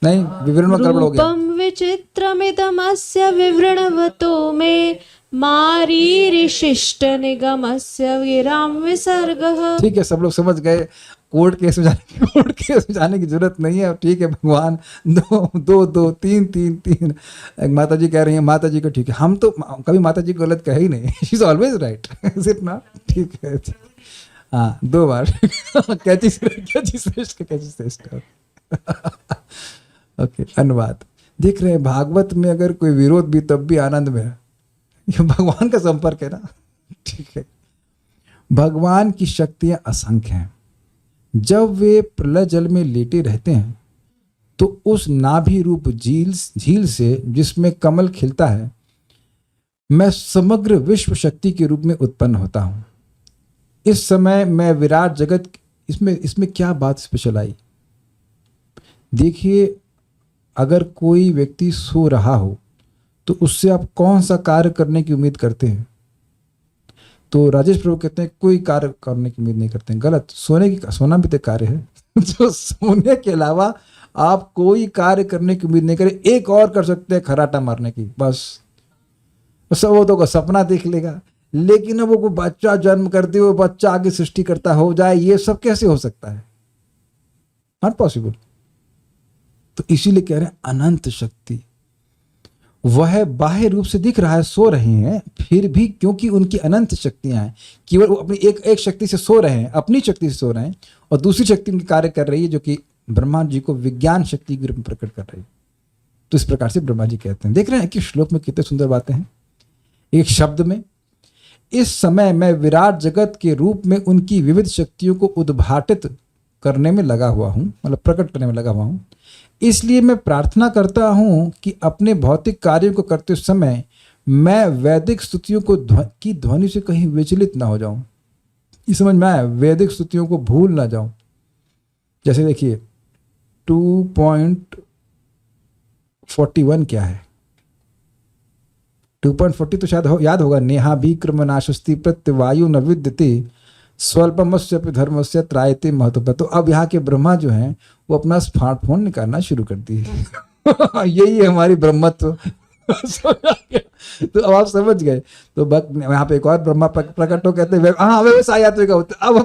नहीं विवरण में गड़बड़ हो गया। रूपं विचित्रमिदमस्य विवृण्वतो मे मारीरिशिष्ट निगमस्य गिरां विसर्गः। ठीक है, सब लोग समझ गए। कोर्ट केस में जाने की जरूरत नहीं है। ठीक है भगवान, दो दो दो तीन तीन तीन। माता जी कह रही हैं, माता जी को ठीक है, हम तो कभी माता जी को गलत कहे ही नहीं। She is always right, is it not? ठीक है, हाँ दो बार। कैची श्रेष्ठ। ओके, अनुवाद। देख रहे हैं भागवत में अगर कोई विरोध भी तब भी आनंद में है, ये भगवान का संपर्क है ना। ठीक है, भगवान की शक्तियां असंख्य हैं। जब वे प्रलय जल में लेटे रहते हैं तो उस नाभि रूप झील से जिसमें कमल खिलता है, मैं समग्र विश्व शक्ति के रूप में उत्पन्न होता हूं। इस समय मैं विराट जगत, इसमें क्या बात स्पेशल आई? देखिए, अगर कोई व्यक्ति सो रहा हो तो उससे आप कौन सा कार्य करने की उम्मीद करते हैं? तो राजेश प्रभु कहते हैं कोई कार्य करने की उम्मीद नहीं करते हैं। गलत। सोना भी तो कार्य है। जो सोने के अलावा आप कोई कार्य करने की उम्मीद नहीं करें। एक और कर सकते हैं, खराटा मारने की, बस। सब वो तो सपना देख लेगा, लेकिन वो कोई बच्चा जन्म करते हुए बच्चा आगे सृष्टि करता हो जाए, ये सब कैसे हो सकता है? Not possible. तो इसीलिए कह रहे हैं अनंत शक्ति। वह बाह्य रूप से दिख रहा है, सो रहे हैं, फिर भी क्योंकि उनकी अनंत शक्तियां हैं, केवल वो अपनी एक शक्ति से सो रहे हैं, अपनी शक्ति से सो रहे हैं, और दूसरी शक्ति उनकी कार्य कर रही है, जो कि ब्रह्मा जी को विज्ञान शक्ति के रूप में प्रकट कर रही है। तो इस प्रकार से ब्रह्मा जी कहते हैं। देख रहे हैं कि श्लोक में कितने सुंदर बातें हैं। एक शब्द में, इस समय मैं विराट जगत के रूप में उनकी विविध शक्तियों को उद्घाटित करने में लगा हुआ हूँ, मतलब प्रकट करने में लगा हुआ हूँ। इसलिए मैं प्रार्थना करता हूँ कि अपने भौतिक कार्यों को करते समय मैं वैदिक स्तुतियों की ध्वनि से कहीं विचलित ना हो जाऊं। इस समझ में आया, वैदिक स्तुतियों को भूल ना जाऊं। जैसे देखिए 2.41 क्या है, 2.40 तो शायद याद होगा, नेहा विक्रमनाशस्ति प्रत्यवायु न विद्यते स्वल्पमस्य धर्मस्य त्रायते महत्व। तो अब यहाँ के ब्रह्मा जो हैं वो अपना स्मार्टफोन निकालना शुरू कर दिए। यही है हमारी ब्रह्मत्व। तो अब आप समझ गए। तो यहाँ पे एक और ब्रह्मा प्रकट हो, कहते हैं हाँ व्यवसायत्मिका होते। अब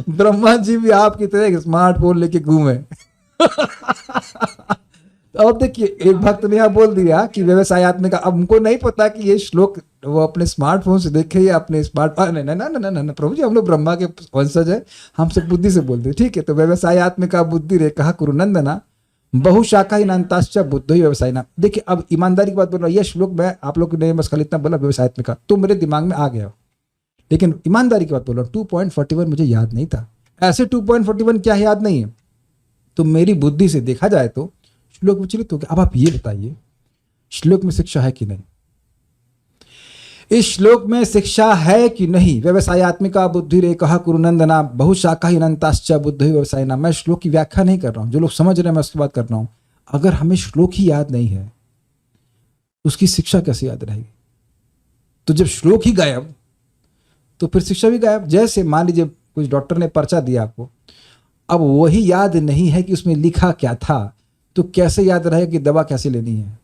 ब्रह्मा जी भी आपकी तरह स्मार्टफोन लेके घूमे। तो अब देखिए एक भक्त ने यहाँ बोल दिया कि व्यवसायत्मिका। अब हमको नहीं पता कि ये श्लोक वो अपने स्मार्टफोन से देखे या अपने नहीं प्रभु जी, हम लोग ब्रह्मा के वंशज है, हम सब बुद्धि से बोलते, ठीक है। तो व्यवसायत्मिका बुद्धि रे कहा कुरुनंदना बहुशाखा ही बुद्ध ही व्यवसाय ना। देखिए अब ईमानदारी की बात बोल रहा हूँ, यह श्लोक मैं आप लोग ने बस खाली इतना बोला व्यवसायत्मिका तो मेरे दिमाग में आ गया, लेकिन ईमानदारी की बात बोल रहा हूँ 2.41 मुझे याद नहीं था। ऐसे 2.41 क्या याद नहीं है, तो मेरी बुद्धि से देखा जाए तो श्लोक विचलित हो गया। अब आप ये बताइए श्लोक में शिक्षा है कि नहीं, इस श्लोक में शिक्षा है कि नहीं। व्यवसायत्मिका बुद्धि रे कहा कुरुनंदना बहुशाखा अनंताश्च बुद्धि व्यवसाय ना। मैं श्लोक की व्याख्या नहीं कर रहा हूं, जो लोग समझ रहे हैं मैं उसकी बात कर रहा हूं। अगर हमें श्लोक ही याद नहीं है उसकी शिक्षा कैसे याद रहेगी। तो जब श्लोक ही गायब तो फिर शिक्षा भी गायब। जैसे मान लीजिए कुछ डॉक्टर ने पर्चा दिया आपको, अब वही याद नहीं है कि उसमें लिखा क्या था, तो कैसे याद रहेगा कि दवा कैसे लेनी है।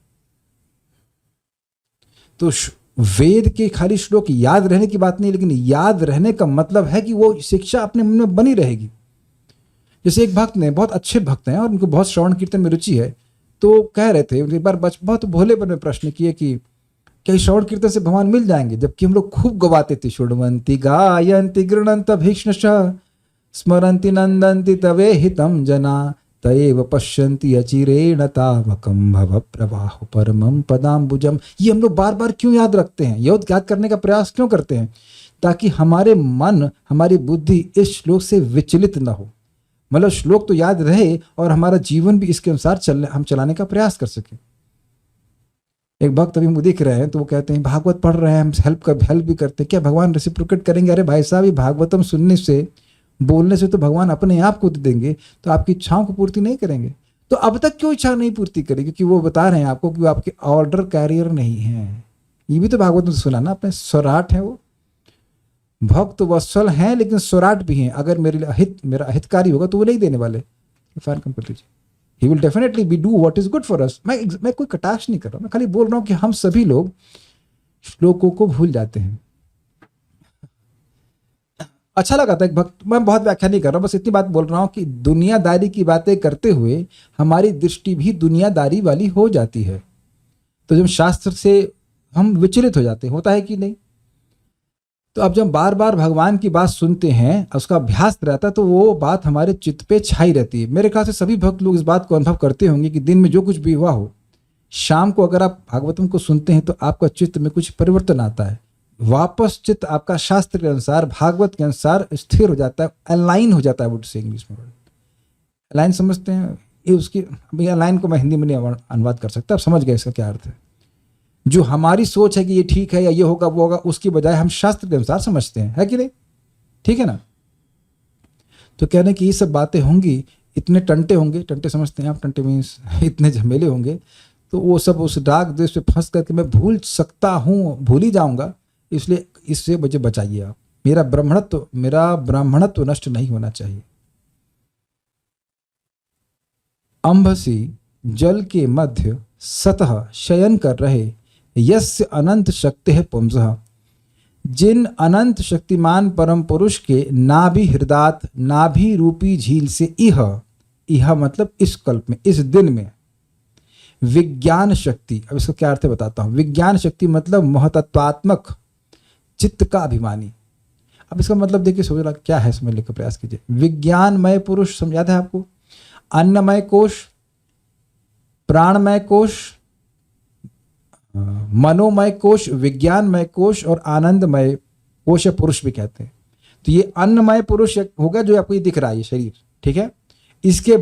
तो वेद के खाली श्लोक याद रहने की बात नहीं, लेकिन याद रहने का मतलब है कि वो शिक्षा अपने मन में बनी रहेगी। जैसे एक भक्त ने, बहुत अच्छे भक्त हैं और उनको बहुत श्रवण कीर्तन में रुचि है, तो कह रहे थे एक बार बहुत भोलेपन में प्रश्न किए कि क्या श्रवण कीर्तन से भगवान मिल जाएंगे, जबकि हम लोग खूब गवाते थे शृण्वन्ति गायन्ति गृह्णन्त भीक्ष्णशः स्मरन्ति नन्दन्ति तवे हितं जना तएव पश्यन्ति अचिरेण तावकं भव प्रवाह परमं पदाम्बुजम। ये हम लोग बार बार क्यों याद रखते हैं, याद करने का प्रयास क्यों करते हैं, ताकि हमारे मन हमारी बुद्धि इस श्लोक से विचलित न हो। मतलब श्लोक तो याद रहे और हमारा जीवन भी इसके अनुसार हम चलाने का प्रयास कर सके। एक भक्त अभी मुझे दिख रहे हैं तो वो कहते हैं भागवत पढ़ रहे हैं, हम हेल्प भी करते हैं, क्या भगवान रेसिप्रोकेट करेंगे। अरे भाई साहब, ये भागवतम सुनने से बोलने से तो भगवान अपने आप को देंगे, तो आपकी इच्छाओं को पूर्ति नहीं करेंगे। तो अब तक क्यों इच्छा नहीं पूर्ति करेगी, क्योंकि वो बता रहे हैं आपको कि वो आपके ऑर्डर कैरियर नहीं है। ये भी तो भागवत में सुना ना, अपने स्वराट है, वो भक्त वत्सल हैं लेकिन स्वराट भी हैं। अगर मेरा हितकारी होगा तो वो नहीं देने वाले। फायर कम कर लीजिए, he will definitely be do what is good for us. मैं कोई कटाक्ष नहीं कर रहा हूं, मैं खाली बोल रहा हूं कि हम सभी लोग श्लोकों को भूल जाते हैं। अच्छा लगा था एक भक्त, मैं बहुत व्याख्या नहीं कर रहा हूं, बस इतनी बात बोल रहा हूं कि दुनियादारी की बातें करते हुए हमारी दृष्टि भी दुनियादारी वाली हो जाती है। तो जब शास्त्र से हम विचलित हो जाते हैं, होता है कि नहीं। तो अब जब बार बार भगवान की बात सुनते हैं, उसका अभ्यास रहता है, तो वो बात हमारे चित्त पे छाई रहती है। मेरे ख्याल से सभी भक्त लोग इस बात को अनुभव करते होंगे कि दिन में जो कुछ भी हुआ हो, शाम को अगर आप भागवतम को सुनते हैं तो आपका चित्त में कुछ परिवर्तन आता है। वापस चित्त आपका शास्त्र के अनुसार, भागवत के अनुसार स्थिर हो जाता है, अलाइन हो जाता है। वुड से इंग्लिश में अलाइन समझते हैं, ये उसकी अलाइन को मैं हिंदी में नहीं अनुवाद कर सकता, आप समझ गए इसका क्या अर्थ है। जो हमारी सोच है कि ये ठीक है या ये होगा वो होगा, उसकी बजाय हम शास्त्र के अनुसार समझते हैं, है कि नहीं, ठीक है ना। तो कहने की ये सब बातें होंगी, इतने टंटे होंगे, टंटे समझते हैं आप, टंटे मीन्स इतने झमेले होंगे, तो वो सब उस राग द्वेष पे फंस करके मैं भूल सकता हूँ, भूल ही जाऊंगा। इसलिए इससे मुझे बचाइए आप। मेरा ब्राह्मणत्व नष्ट नहीं होना चाहिए। अंबसी जल के मध्य सतह शयन कर रहे यस्य अनंत शक्ति है पुंसः। जिन अनंत शक्तिमान परम पुरुष के नाभि हृदात, नाभि रूपी झील से इह मतलब इस कल्प में, इस दिन में विज्ञान शक्ति। अब इसका क्या अर्थ है बताता हूं। विज्ञान शक्ति मतलब महतत्वात्मक चित्त का अभिमानी। अब इसका मतलब देखिए, सोच रहा क्या है, समझने का प्रयास कीजिए। विज्ञानमय पुरुष समझाता है आपको, अन्नमय कोश, प्राणमय कोश, मनोमय कोश, विज्ञानमय कोश और आनंदमय कोश पुरुष भी कहते हैं। तो ये अन्नमय पुरुष होगा जो आपको ये दिख रहा है, ये शरीर, ठीक है। इसके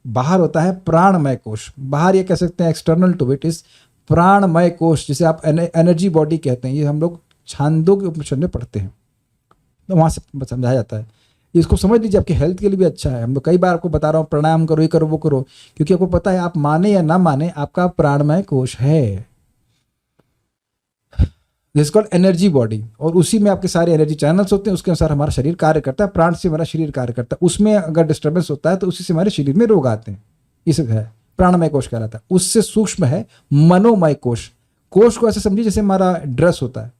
बाहर होता है प्राणमय कोश। बाहर ये कह सकते हैं एक्सटर्नल टू इट इज प्राणमय कोश, जिसे आप एनर्जी बॉडी कहते हैं। ये हम लोग छांदोग्य उपनिषद में पढ़ते हैं, तो वहाँ से समझाया जाता है। इसको समझ लीजिए, आपकी हेल्थ के लिए भी अच्छा है। हम लोग कई बार आपको बता रहा हूँ प्राणायाम करो, ये करो, वो करो, क्योंकि आपको पता है, आप माने या ना माने, आपका प्राणमय कोश है, दिस कॉल्ड एनर्जी बॉडी, और उसी में आपके सारे एनर्जी चैनल्स होते हैं। उसके अनुसार हमारा शरीर कार्य करता है, प्राण से हमारा शरीर कार्य करता है। उसमें अगर डिस्टर्बेंस होता है तो उसी से हमारे शरीर में रोग आते हैं। इसे है प्राणमय कोश कहलाता है। उससे सूक्ष्म है मनोमय कोश। कोश को ऐसे समझिए जैसे हमारा ड्रेस होता है,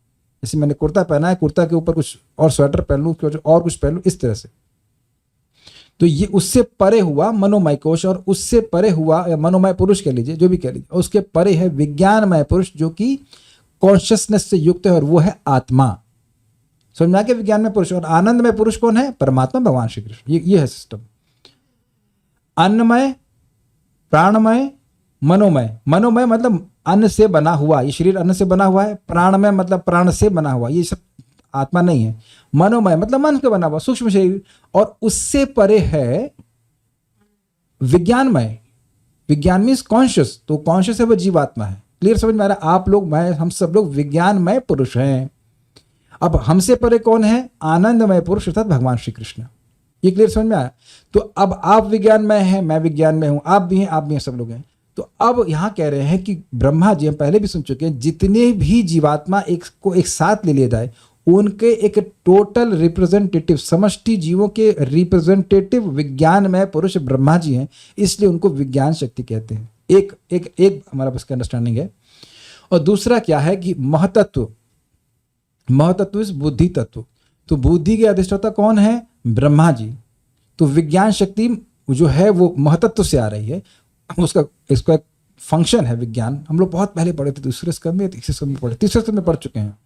जैसे मैंने कुर्ता पहना है, कुर्ता के ऊपर कुछ और स्वेटर पहन लूँ, और कुछ पहन लूँ, इस तरह से। तो ये उससे परे हुआ मनोमय कोश, और उससे परे हुआ या मनोमय पुरुष कह लीजिए, जो भी कह लीजिए, उसके परे है विज्ञानमय पुरुष, जो कि कॉन्शियसनेस से युक्त है, और वो है आत्मा। समझ में आ गया विज्ञान में पुरुष। और आनंदमय पुरुष कौन है? परमात्मा भगवान श्री कृष्ण। ये है सिस्टम। अन्नमय, प्राणमय, मनोमय। मनोमय मतलब अन्न से बना हुआ, ये शरीर अन्न से बना हुआ है। प्राणमय मतलब प्राण से बना हुआ, ये सब आत्मा नहीं है। मनोमय मतलब मन से बना हुआ सूक्ष्म शरीर, और उससे परे है विज्ञानमय। विज्ञान मीन्स कॉन्शियस, तो कॉन्शियस है वो जीवात्मा है। क्लियर समझ में आ रहा है? आप लोग, मैं, हम सब लोग विज्ञानमय पुरुष हैं। अब हमसे परे कौन है? आनंदमय पुरुष अर्थात भगवान श्री कृष्ण। ये क्लियर समझ में आया? तो अब आप विज्ञानमय हैं, मैं विज्ञानमय हूं, आप भी हैं, आप भी हैं, सब लोग हैं। तो अब यहां कह रहे हैं कि ब्रह्मा जी, हम पहले भी सुन चुके हैं, जितने भी जीवात्मा एक साथ ले लिए जाए, उनके एक टोटल रिप्रेजेंटेटिव, समष्टि जीवों के रिप्रेजेंटेटिव विज्ञानमय पुरुष ब्रह्मा जी हैं। इसलिए उनको विज्ञान शक्ति कहते हैं। एक हमारा बस का अंडरस्टैंडिंग है। और दूसरा क्या है कि महतत्व। महतत्व इस बुद्धि तत्व। तो बुद्धि के अधिष्ठाता कौन है? ब्रह्मा जी। तो विज्ञान शक्ति जो है वो महतत्व से आ रही है। इसका एक फंक्शन है विज्ञान। हम लोग बहुत पहले पढ़े थे, दूसरे स्कंद में, तीसरे स्कंद में पढ़े, तीसरे स्कंद में पढ़ चुके हैं।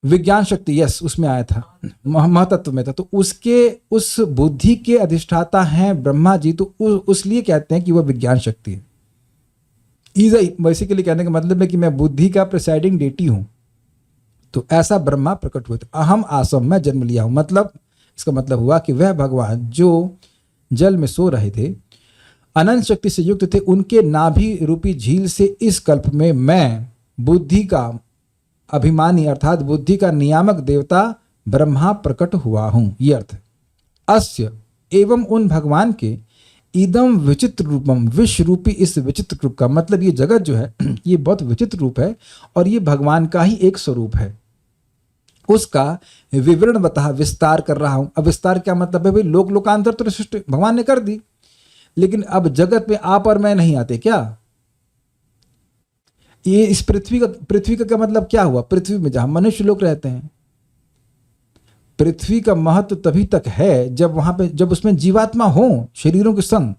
विज्ञान शक्ति, यस, उसमें आया था, महतत्व में था। तो उसके, उस बुद्धि के अधिष्ठाता हैं ब्रह्मा जी। तो उसलिए कहते हैं कि वह विज्ञान शक्ति है। बेसिकली कहने का मतलब है कि मैं बुद्धि का प्रिसाइडिंग डेटी हूं। तो ऐसा ब्रह्मा प्रकट हुए थे। अहम आसम, मैं जन्म लिया हूं। मतलब इसका मतलब हुआ कि वह भगवान जो जल में सो रहे थे, अनंत शक्ति से युक्त थे, उनके नाभि रूपी झील से इस कल्प में मैं बुद्धि का अभिमानी अर्थात बुद्धि का नियामक देवता ब्रह्मा प्रकट हुआ हूं। ये अर्थ है। अस्य एवं उन भगवान के इदम विचित्र रूपम, विश्व रूपी इस विचित्र रूप का मतलब ये जगत जो है ये बहुत विचित्र रूप है, और ये भगवान का ही एक स्वरूप है। उसका विवरण बता, विस्तार कर रहा हूं। अब विस्तार क्या मतलब है भाई? लोक लोकांतर तो सृष्टि भगवान ने कर दी, लेकिन अब जगत में आप और मैं नहीं आते क्या? ये इस पृथ्वी का क्या मतलब क्या हुआ? पृथ्वी में जहां मनुष्य लोग रहते हैं, पृथ्वी का महत्व तभी तक है जब वहां पे, जब उसमें जीवात्मा हो शरीरों के संग।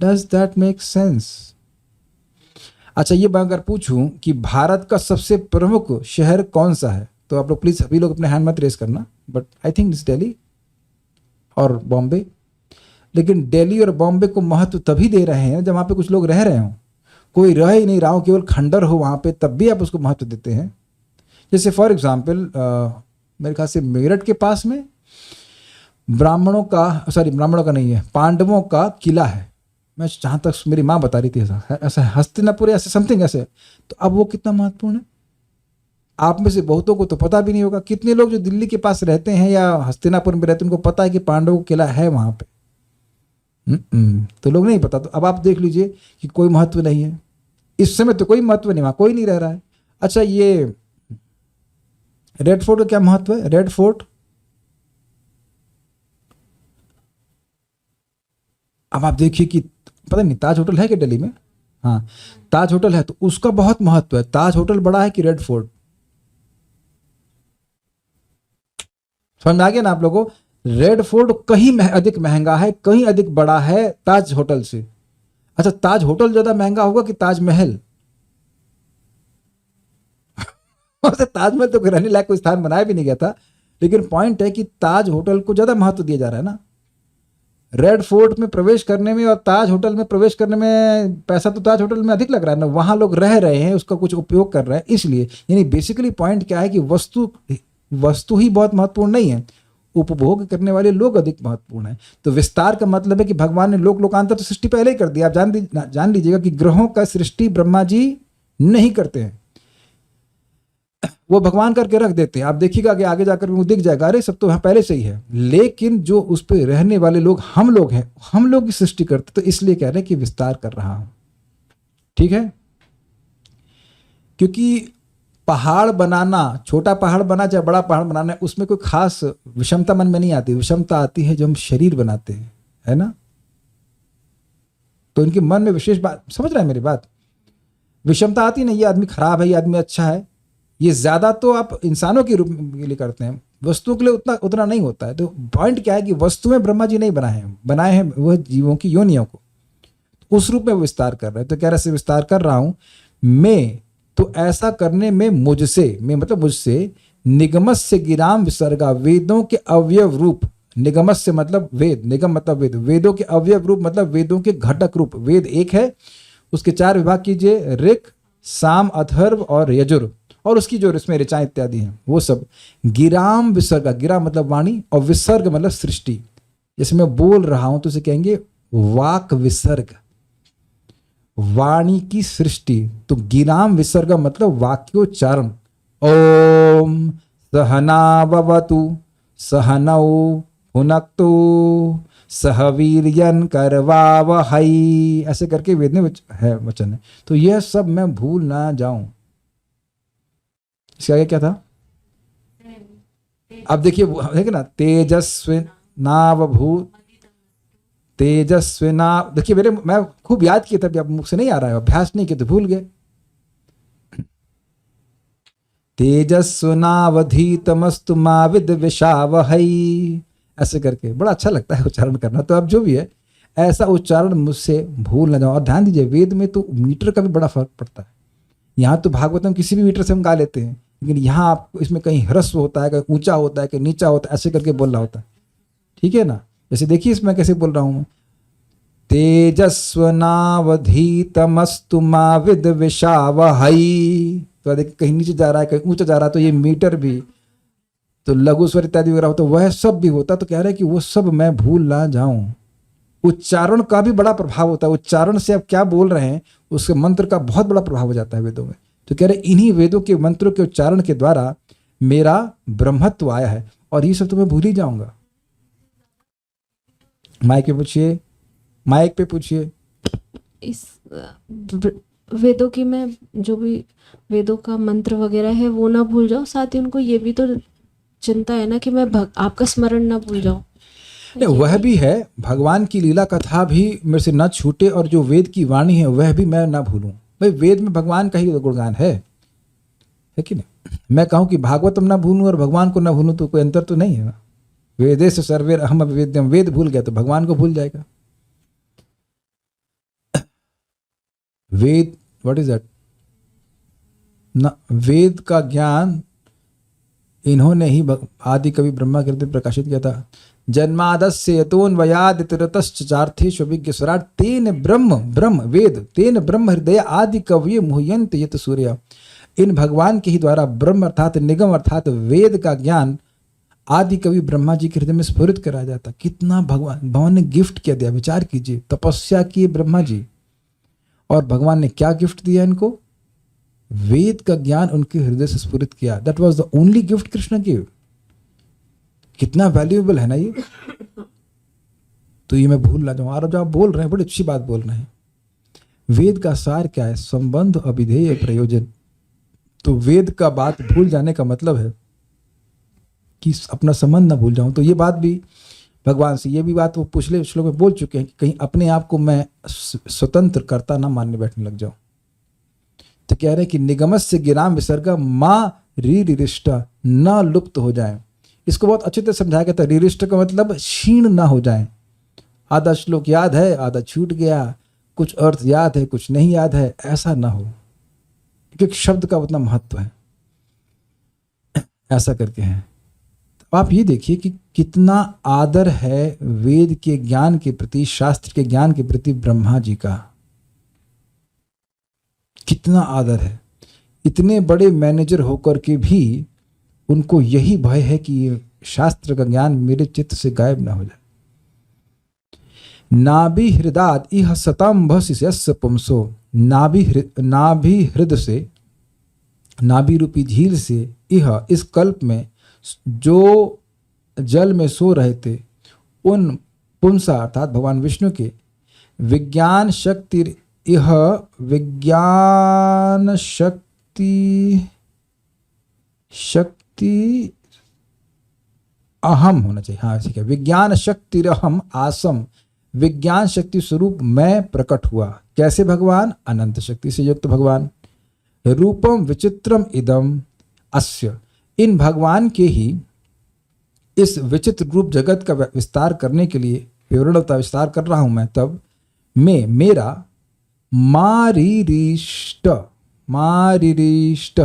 Does that make sense? अच्छा, ये मैं अगर पूछूं कि भारत का सबसे प्रमुख शहर कौन सा है, तो आप लोग प्लीज सभी लोग अपने हैंड मत रेस करना, but I think it's Delhi और बॉम्बे। लेकिन दिल्ली और बॉम्बे को महत्व तभी दे रहे हैं जब वहां पे कुछ लोग रह रहे हों। कोई रह ही नहीं रहा हो, केवल खंडर हो वहां पे, तब भी आप उसको महत्व देते हैं। जैसे फॉर एग्जाम्पल मेरे ख्याल से मेरठ के पास में ब्राह्मणों का नहीं है, पांडवों का किला है। मैं जहाँ तक मेरी माँ बता रही थी ऐसा हस्तिनापुर ऐसे समथिंग ऐसे। तो अब वो कितना महत्वपूर्ण है? आप में से बहुतों को तो पता भी नहीं होगा। कितने लोग जो दिल्ली के पास रहते हैं या हस्तिनापुर में रहते हैं, उनको पता है कि पांडवों का किला है वहाँ पे? तो लोग नहीं पता। तो अब आप देख लीजिए कि कोई महत्व नहीं है इस समय, तो कोई महत्व नहीं, वहाँ कोई नहीं रह रहा है। अच्छा, ये रेड फोर्ट का क्या महत्व है? रेड फोर्ट, अब आप देखिए कि पता नहीं ताज होटल है क्या दिल्ली में? हाँ, ताज होटल है, तो उसका बहुत महत्व है। ताज होटल बड़ा है कि रेड फोर्ट? समझ में आ गया ना आप लोगों? रेड फोर्ट कहीं अधिक महंगा है, कहीं अधिक बड़ा है ताज होटल से। अच्छा, ताज होटल ज्यादा महंगा होगा कि ताजमहल? ताजमहल तो रहने लायक कोई स्थान बनाया भी नहीं गया था, लेकिन पॉइंट है कि ताज होटल को ज्यादा महत्व दिया जा रहा है ना। रेड फोर्ट में प्रवेश करने में और ताज होटल में प्रवेश करने में पैसा तो ताज होटल में अधिक लग रहा है ना, वहां लोग रह रहे हैं, उसका कुछ उपयोग कर रहे हैं, इसलिए। यानी बेसिकली पॉइंट क्या है कि वस्तु वस्तु ही बहुत महत्वपूर्ण नहीं है, उपभोग करने वाले लोग अधिक महत्वपूर्ण हैं। तो विस्तार का मतलब है कि भगवान ने लोक लोकांतर तो सृष्टि पहले ही कर दिया। आप जान लीजिएगा कि ग्रहों का सृष्टि ब्रह्मा जी नहीं करते हैं, वो भगवान करके रख देते हैं। आप देखिएगा कि आगे जाकर वो दिख जाएगा, अरे सब तो यहाँ पहले से ही है। लेकिन जो उस पर रहने वाले लोग हम लोग हैं, हम लोग की सृष्टि करते, तो इसलिए कह रहे हैं कि विस्तार कर रहा हूं। ठीक है, क्योंकि पहाड़ बनाना, छोटा पहाड़ बना चाहे बड़ा पहाड़ बनाना है, उसमें कोई खास विषमता मन में नहीं आती। विषमता आती है जो हम शरीर बनाते हैं, है ना। तो इनके मन में विशेष बात, समझ रहे हैं मेरी बात, विषमता आती नहीं, ये आदमी खराब है, ये आदमी अच्छा है। ये ज्यादा तो आप इंसानों के रूप के लिए करते हैं, वस्तुओं के लिए उतना नहीं होता है। तो पॉइंट क्या है कि वस्तुएं ब्रह्मा जी नहीं बनाए हैं वह जीवों की योनियों को, उस रूप में विस्तार कर रहे हैं। तो कह रहे से विस्तार कर रहा हूं मैं, तो ऐसा करने में मुझसे, मैं मतलब मुझसे, निगमस्य गिराम विसर्गा, वेदों के अवयव रूप, निगमस्य मतलब वेद, निगम मतलब वेद, वेदों के अवयव रूप मतलब वेदों के घटक रूप। वेद एक है, उसके 4 विभाग कीजिए, ऋक, साम, अथर्व और यजुर, और उसकी जो इसमें ऋचाएं इत्यादि हैं वो सब। गिराम विसर्गा, गिरा मतलब वाणी, और विसर्ग मतलब सृष्टि। जैसे मैं बोल रहा हूं तो उसे कहेंगे वाक विसर्ग, वाणी की सृष्टि। तो गिराम विसर्ग मतलब वाक्योच्चारण। ओम सहनावतु सहनौ भुनक्तु सह वीर्यं करवावहै, ऐसे करके वेद में है वचन है। तो यह सब मैं भूल ना जाऊं। इसके आगे क्या था? अब देखिए ना, तेजस्विनावभूत, तेजस्विना, देखिए मैं खूब याद किया था, अब मुख से नहीं आ रहा है, अभ्यास नहीं किया तो भूल गए। तेजस्विनावधीतमस्तु मा विद्विषावहै, ऐसे करके बड़ा अच्छा लगता है उच्चारण करना। तो अब जो भी है ऐसा उच्चारण मुझसे भूल ना जाओ। और ध्यान दीजिए, वेद में तो मीटर का भी बड़ा फर्क पड़ता है। यहाँ तो भागवतम किसी भी मीटर से हम गा लेते हैं, लेकिन यहाँ आपको इसमें कहीं ह्रस्व होता है, कहीं ऊंचा होता है, कहीं नीचा होता है, ऐसे करके बोलना होता है। ठीक है ना। जैसे देखिए इसमें कैसे बोल रहा हूं, तेजस्वनावधीतमस्तु मा विद्विषावहै, तो देखिए कहीं नीचे जा रहा है, कहीं ऊंचा जा रहा है, तो ये मीटर भी, तो लघु स्वर इत्यादि वगैरह होता, वह सब भी होता। तो कह रहे हैं कि वो सब मैं भूल ना जाऊं। उच्चारण का भी बड़ा प्रभाव होता है। उच्चारण से आप क्या बोल रहे हैं उसके मंत्र का बहुत बड़ा प्रभाव हो जाता है वेदों में। तो कह रहे इन्हीं वेदों के मंत्रों के उच्चारण के द्वारा मेरा ब्रह्मत्व आया है, और ये सब तो मैं भूल ही जाऊंगा। माइक पे पूछिए, माइक पे पूछिए। इस वेदों की मैं जो भी वेदों का मंत्र वगैरह है वो ना भूल जाऊं, साथ ही उनको ये भी तो चिंता है ना कि मैं आपका स्मरण ना भूल जाऊं। नहीं, वह भी है, भगवान की लीला कथा भी मेरे से न छूटे, और जो वेद की वाणी है वह भी मैं ना भूलूं। भाई वेद में भगवान का ही गुणगान है कि नहीं। मैं कहूं कि भागवतम ना भूलूं और भगवान को ना भूलूं तो कोई अंतर तो नहीं है ना। वेदे से सर्वेर अहम अविवेद्यम, वेद भूल गया तो भगवान को भूल जाएगा। वेद, व्हाट इज दैट ना, वेद का ज्ञान इन्होंने ही आदि कवि ब्रह्मा के हृदय प्रकाशित किया था। जन्मादस्य यतोन्वयादितरतश्चार्थेषु विज्ञस्वराट् तेन ब्रह्म वेद तेन ब्रह्म हृदय आदि कवये मुह्यन्त यत सूर्य। इन भगवान के ही द्वारा ब्रह्म अर्थात निगम अर्थात वेद का ज्ञान आदि कवि ब्रह्मा जी के हृदय में स्फुरित कराया जाता। कितना भगवान ने गिफ्ट क्या दिया, विचार कीजिए। तपस्या किए ब्रह्मा जी, और भगवान ने क्या गिफ्ट दिया इनको? वेद का ज्ञान उनके हृदय से स्फुरित किया। That was the only gift Krishna give. कितना वैल्यूएबल है ना ये। तो ये मैं भूल ना जाऊं। और जो आप बोल रहे हैं बड़ी अच्छी बात बोल रहे हैं। वेद का सार क्या है? संबंध, अभिधेय, प्रयोजन। तो वेद का बात भूल जाने का मतलब है कि अपना संबंध ना भूल जाऊं। तो ये बात भी भगवान से, ये भी बात वो पिछले श्लोक में बोल चुके हैं कि कहीं अपने आप को मैं स्वतंत्र करता ना मानने बैठने लग जाऊं। तो कह रहे हैं कि निगमस्य गिराम विसर्गा माँ रिरिष्टा, न लुप्त हो जाए। इसको बहुत अच्छी तरह समझाया गया था। रिरिष्ट का मतलब क्षीण ना हो जाए। आधा श्लोक याद है, आधा छूट गया, कुछ अर्थ याद है, कुछ नहीं याद है, ऐसा ना हो, क्योंकि शब्द का उतना महत्व है। ऐसा करके हैं। तो आप ये देखिए कि कितना आदर है वेद के ज्ञान के प्रति, शास्त्र के ज्ञान के प्रति ब्रह्मा जी का। कितना आदर है। इतने बड़े मैनेजर होकर के भी उनको यही भय है कि ये शास्त्र का ज्ञान मेरे चित्त से गायब ना हो जाए। नाभि हृदाद इह सतम भस्य पुंसो, नाभि हृदय से, नाभि रूपी झील से, यह इस कल्प में जो जल में सो रहे थे उन पुंसा अर्थात भगवान विष्णु के विज्ञान शक्ति, यह विज्ञान शक्ति अहम होना चाहिए, हाँ ठीक है, विज्ञान शक्ति अहम आसम, विज्ञान शक्ति स्वरूप मैं प्रकट हुआ। कैसे भगवान? अनंत शक्ति से युक्त भगवान। रूपम विचित्रम इदम अस्य, इन भगवान के ही इस विचित्र रूप जगत का विस्तार करने के लिए विवरणता विस्तार कर रहा हूं मैं। तब मैं मेरा मारीरिष्ट मारीरिष्ट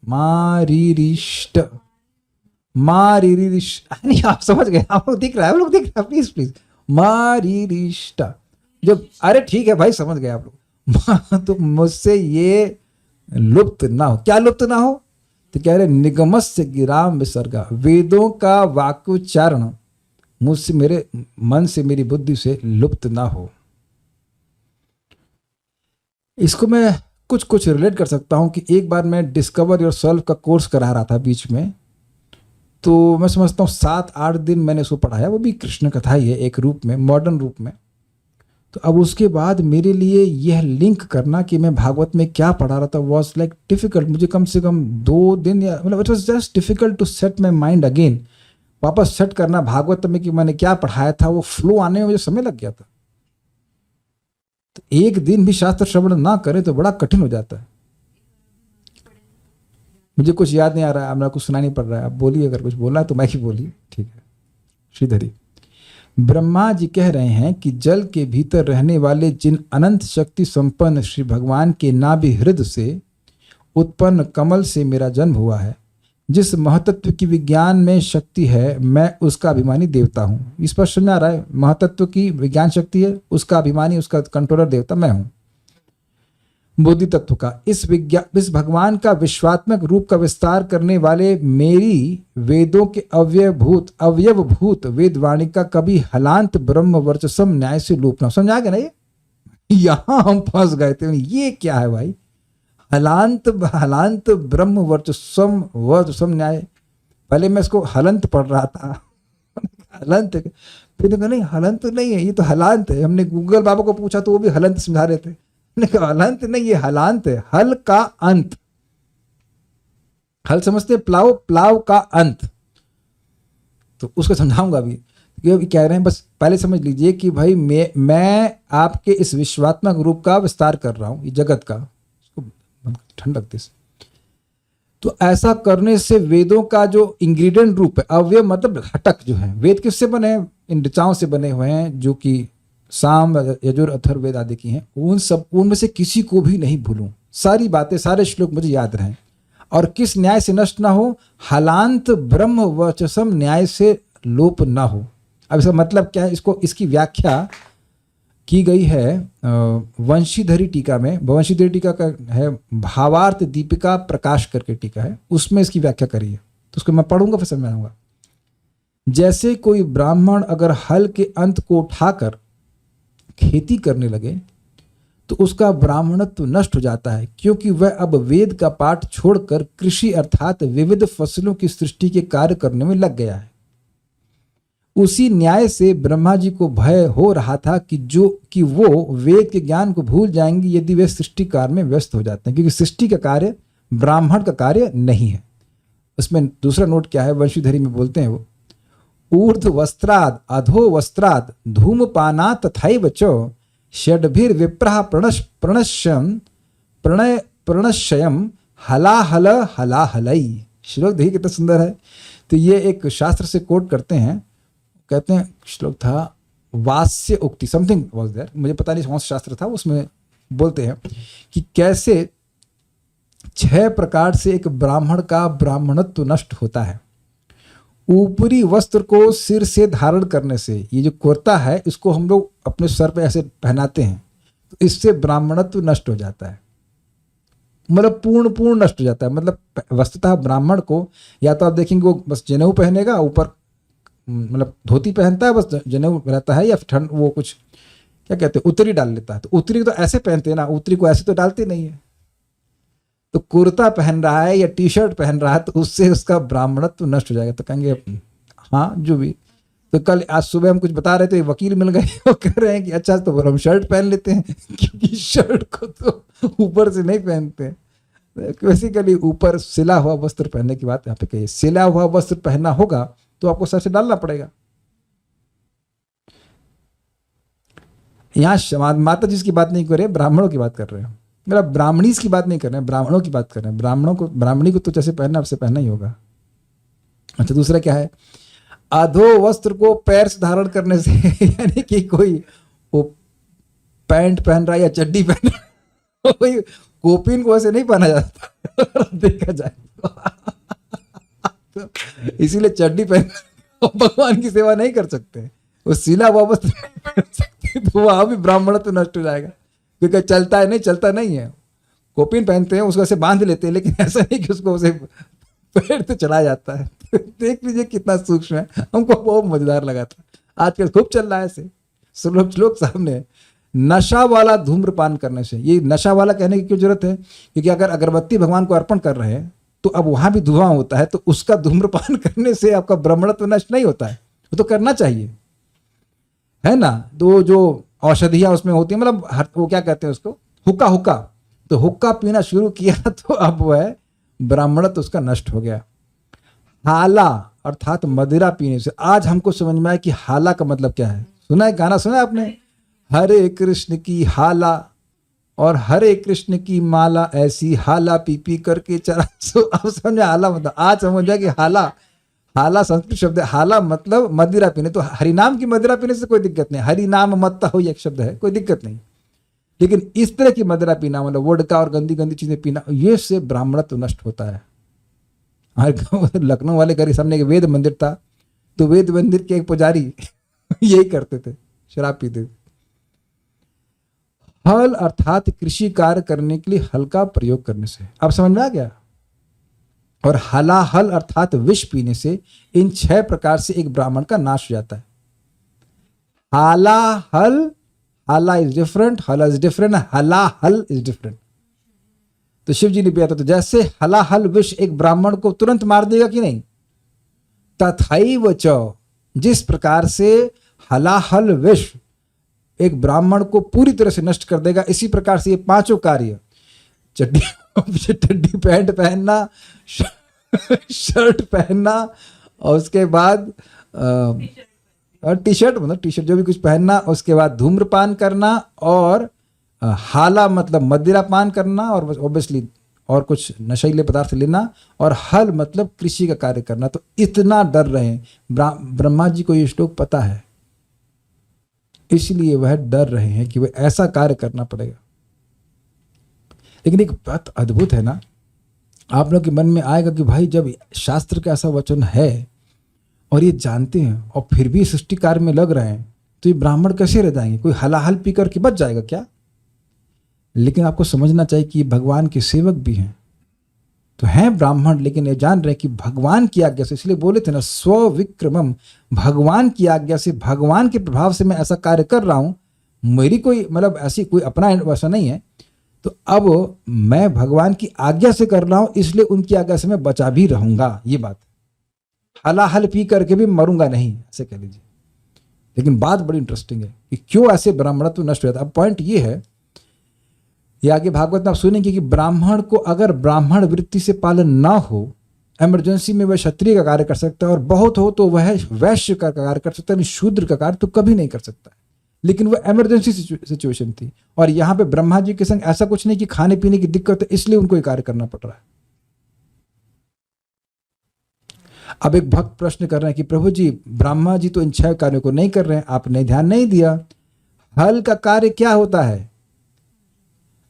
मारीरिष्ट मारीरिष्ट, नहीं आप समझ गए, आप लोग दिख रहा है, आप लोग दिख रहा है, प्लीज प्लीज, मारीरिष्ट, जब अरे ठीक है भाई समझ गए आप लोग। तो मुझसे ये लुप्त ना हो, क्या लुप्त ना हो? तो कह रहे निगमस्य गिराम विसर्गा, वेदों का वाक्योच्चारण मुझसे, मेरे मन से, मेरी बुद्धि से लुप्त ना हो। इसको मैं कुछ रिलेट कर सकता हूं कि एक बार मैं डिस्कवर योर सेल्फ का कोर्स करा रहा था बीच में, तो मैं समझता हूँ 7-8 दिन मैंने उसको पढ़ाया, वो भी कृष्ण कथा ही है एक रूप में, मॉडर्न रूप में। तो अब उसके बाद मेरे लिए यह लिंक करना कि मैं भागवत में क्या पढ़ा रहा था वॉज लाइक डिफिकल्ट। मुझे कम से कम 2 दिन या मतलब it was just difficult to set my mind again, वापस सेट करना भागवत में कि मैंने क्या पढ़ाया था, वो फ्लो आने में मुझे समय लग गया था। तो एक दिन भी शास्त्र श्रवण ना करे तो बड़ा कठिन हो जाता है। मुझे कुछ याद नहीं आ रहा है, मेरा कुछ सुना नहीं पड़ रहा है, आप बोलिए, अगर कुछ बोलना है तो मैं ही बोलिए, ठीक है। श्रीधरी, ब्रह्मा जी कह रहे हैं कि जल के भीतर रहने वाले जिन अनंत शक्ति संपन्न श्री भगवान के नाभि हृदय से उत्पन्न कमल से मेरा जन्म हुआ है, जिस महतत्व की विज्ञान में शक्ति है मैं उसका अभिमानी देवता हूँ। इस पर समझ आ रहा है, महतत्व की विज्ञान शक्ति है, उसका अभिमानी, उसका कंट्रोलर देवता मैं हूँ। बोधि तत्व का इस भगवान का विश्वात्मक रूप का विस्तार करने वाले मेरी वेदों के अवयवभूत वेदवाणी का कभी हलांत ब्रह्म वर्चसम न्याय से लोप ना। समझ आ गया ना? ये यहां हम फंस गए थे, ये क्या है भाई? हलांत ब्रह्म वर्चसम न्याय। पहले मैं इसको हलंत पढ़ रहा था हलंत, फिर नहीं हलंत नहीं है, ये तो हलांत है। हमने गूगल बाबा को पूछा तो वो भी हलंत समझा रहे थे। हलंत नहीं, ये हलांत है, हल का अंत। हल समझते प्लाव, प्लाव का अंत, तो उसको समझाऊंगा अभी। कह रहे हैं बस पहले समझ लीजिए कि भाई मैं आपके इस विश्वात्मक रूप का विस्तार कर रहा हूं, ये जगत का। ठंडक दिस, तो ऐसा करने से वेदों का जो इंग्रेडिएंट रूप है, अवयव मतलब घटक जो है, वेद किससे बने हैं? इन ऋचाओं से बने हुए हैं, जो कि साम, यजुर, अथर्ववेद आदि की हैं। उनमें से किसी को भी नहीं भूलूं, सारी बातें, सारे श्लोक मुझे याद रहें। और किस न्याय से नष्ट ना हो? हलांत ब्रह्म वर्चसम न्याय से लोप ना हो। अब इसका मतलब क्या है? इसकी व्याख्या की गई है वंशीधरी टीका में। वंशीधरी टीका का है भावार्थ दीपिका प्रकाश करके टीका है, उसमें इसकी व्याख्या करी है। तो उसको मैं पढ़ूंगा फिर समझ आऊंगा। जैसे कोई ब्राह्मण अगर हल के अंत को उठाकर खेती करने लगे तो उसका ब्राह्मणत्व नष्ट हो जाता है, क्योंकि वह अब वेद का पाठ छोड़कर कृषि अर्थात विविध फसलों की सृष्टि के कार्य करने में लग गया है। उसी न्याय से ब्रह्मा जी को भय हो रहा था कि वो वेद के ज्ञान को भूल जाएंगे यदि वे सृष्टि कार्य में व्यस्त हो जाते हैं, क्योंकि सृष्टि का कार्य ब्राह्मण का कार्य नहीं है। उसमें दूसरा नोट क्या है, वंशीधरी में बोलते हैं वो, ऊर्ध वस्त्राद अधो वस्त्राद धूमपाना तथैव च षड्भिर विप्रह प्रणश्यम हलाहल हलाहलई। श्लोक देखिए कितना सुंदर है। तो ये एक शास्त्र से कोट करते हैं, कहते हैं श्लोक था वास्य उक्ति, समथिंग वाज देयर, मुझे पता नहीं कौन सा शास्त्र था, उसमें बोलते हैं कि कैसे 6 प्रकार से एक ब्राह्मण का ब्राह्मणत्व नष्ट होता है। ऊपरी वस्त्र को सिर से धारण करने से, ये जो कुर्ता है इसको हम लोग अपने सर पे ऐसे पहनाते हैं, तो इससे ब्राह्मणत्व नष्ट हो जाता है। मतलब पूर्ण नष्ट हो जाता है। मतलब वस्तुतः ब्राह्मण को या तो आप देखेंगे वो बस जनेऊ पहनेगा, ऊपर मतलब धोती पहनता है, बस जनेऊ रहता है, या फिर ठंड वो कुछ क्या कहते हैं उत्तरी डाल लेता है। तो उत्तरी तो ऐसे पहनते हैं ना, उत्तरी को ऐसे तो डालते नहीं है। तो कुर्ता पहन रहा है या टी शर्ट पहन रहा है तो उससे उसका ब्राह्मणत्व नष्ट हो जाएगा। तो कहेंगे हाँ जो भी। तो कल आज सुबह हम कुछ बता रहे थे, वकील मिल गए, वो कह रहे हैं कि अच्छा तो हम शर्ट पहन लेते हैं क्योंकि शर्ट को तो ऊपर से नहीं पहनते। बेसिकली ऊपर सिला हुआ वस्त्र पहनने की बात यहाँ पे कही। सिला हुआ वस्त्र पहनना होगा तो आपको सर से डालना पड़ेगा। यहाँ माता जी की बात नहीं कर रहे, ब्राह्मणों की बात कर रहे हैं। मतलब ब्राह्मणीज की बात नहीं कर रहे हैं, ब्राह्मणों की बात कर रहे हैं। ब्राह्मणी को तो जैसे पहनना वैसे पहनना ही होगा। अच्छा दूसरा क्या है, अधो वस्त्र को पैर से धारण करने से यानी कि कोई वो पैंट पहन रहा है या चड्डी पहन रहा है, कोई कोपिन को ऐसे नहीं पहना जाता देखा जाए तो इसीलिए चड्डी पहन भगवान की सेवा नहीं कर सकते, वो सिला हुआ वस्त्र नहीं पहन सकते, तो वहां भी ब्राह्मण तो नष्ट हो जाएगा। क्योंकि चलता नहीं है। कोपिन पहनते हैं उसको ऐसे बांध लेते हैं, लेकिन ऐसा नहीं कि उसको उसे पैर तो चला जाता है। देख लीजिए कितना सूक्ष्म है, हमको बहुत मजेदार लगा था। आजकल खूब चल रहा है ऐसे श्लोक सामने। नशा वाला धूम्रपान करने से, ये नशा वाला कहने की क्यों जरूरत है, क्योंकि अगर अगरबत्ती भगवान को अर्पण कर रहे हैं तो अब वहां भी धुआं होता है, तो उसका धूम्रपान करने से आपका ब्राह्मणत्व नष्ट नहीं होता है। वो तो करना चाहिए, है ना। तो जो औषधियां उसमें होती है, मतलब वो क्या कहते हैं उसको, हुक्का। तो हुक्का पीना शुरू किया तो अब वह ब्राह्मणत्व उसका नष्ट हो गया। हाला अर्थात मदिरा पीने से, आज हमको समझ में आया कि हाला का मतलब क्या है। सुना है, गाना सुना है आपने, हरे कृष्ण की हाला और हरे कृष्ण की माला, ऐसी हाला पी पी करके चला। सो अब समझे हाला मतलब, आज समझ जाए कि हाला संस्कृत शब्द है। हाला मतलब मदिरा पीने। तो हरिनाम की मदिरा पीने से कोई दिक्कत नहीं, हरिनाम मत्ता हो एक शब्द है, कोई दिक्कत नहीं। लेकिन इस तरह की मदिरा पीना, मतलब वोडका और गंदी गंदी चीजें पीना, ये से ब्राह्मणत्व नष्ट होता है। लखनऊ वाले घर के सामने एक वेद मंदिर था, तो वेद मंदिर के एक पुजारी यही करते थे, शराब पीते थे। हल अर्थात कृषि कार्य करने के लिए हल का प्रयोग करने से, अब समझ में आ गया। और हलाहल अर्थात विष पीने से, इन 6 प्रकार से एक ब्राह्मण का नाश हो जाता है। हलाहल, हाला इज डिफरेंट, हल इज डिफरेंट, हलाहल इज डिफरेंट। तो शिव जी ने बताया तो जैसे हलाहल विष एक ब्राह्मण को तुरंत मार देगा कि नहीं, तथैव च, जिस प्रकार से हलाहल विष एक ब्राह्मण को पूरी तरह से नष्ट कर देगा, इसी प्रकार से ये 5 कार्य, चड्डी पैंट पहनना, शर्ट पहनना, और उसके बाद टी शर्ट, मतलब टी शर्ट जो भी कुछ पहनना, उसके बाद धूम्रपान करना, और हाला मतलब मदिरा पान करना, और ऑब्वियसली और कुछ नशीले पदार्थ लेना, और हल मतलब कृषि का कार्य करना। तो इतना डर रहे हैं। ब्रह्मा जी को ये श्लोक पता है, इसलिए वह डर रहे हैं कि वह ऐसा कार्य करना पड़ेगा। लेकिन एक बात अद्भुत है ना, आप लोग के मन में आएगा कि भाई जब शास्त्र का ऐसा वचन है और ये जानते हैं और फिर भी सृष्टि कार्य में लग रहे हैं, तो ये ब्राह्मण कैसे रह जाएंगे, कोई हलाहल पी करके बच जाएगा क्या। लेकिन आपको समझना चाहिए कि भगवान के सेवक भी हैं, तो हैं ब्राह्मण, लेकिन ये जान रहे हैं कि भगवान की आज्ञा से, इसलिए बोले थे ना स्वविक्रमम, भगवान की आज्ञा से, भगवान के प्रभाव से मैं ऐसा कार्य कर रहा हूं। मेरी कोई मतलब ऐसी कोई अपना वैसा नहीं है, तो अब मैं भगवान की आज्ञा से कर रहा हूं, इसलिए उनकी आज्ञा से मैं बचा भी रहूंगा। ये बात, हलाहल पी करके भी मरूंगा नहीं, ऐसे कह लीजिए। लेकिन बात बड़ी इंटरेस्टिंग है कि क्यों ऐसे ब्राह्मणत्व नष्ट हो जाता है। अब पॉइंट ये है, ये आगे भागवत में आप सुनेंगे कि ब्राह्मण को अगर ब्राह्मण वृत्ति से पालन ना हो, इमरजेंसी में वह क्षत्रिय का कार्य कर सकता है, और बहुत हो तो वह वैश्य का कार्य कर सकता है, शूद्र का कार्य तो कभी नहीं कर सकता। लेकिन वह इमरजेंसी सिचुएशन थी, और यहां पे ब्रह्मा जी के संग ऐसा कुछ नहीं कि खाने पीने की दिक्कत है इसलिए उनको ये कार्य करना पड़ रहा है। अब एक भक्त प्रश्न कर रहे हैं कि प्रभु जी, ब्रह्मा जी तो इन 6 कार्यों को नहीं कर रहे हैं, आपने ध्यान नहीं दिया, हल का कार्य क्या होता है।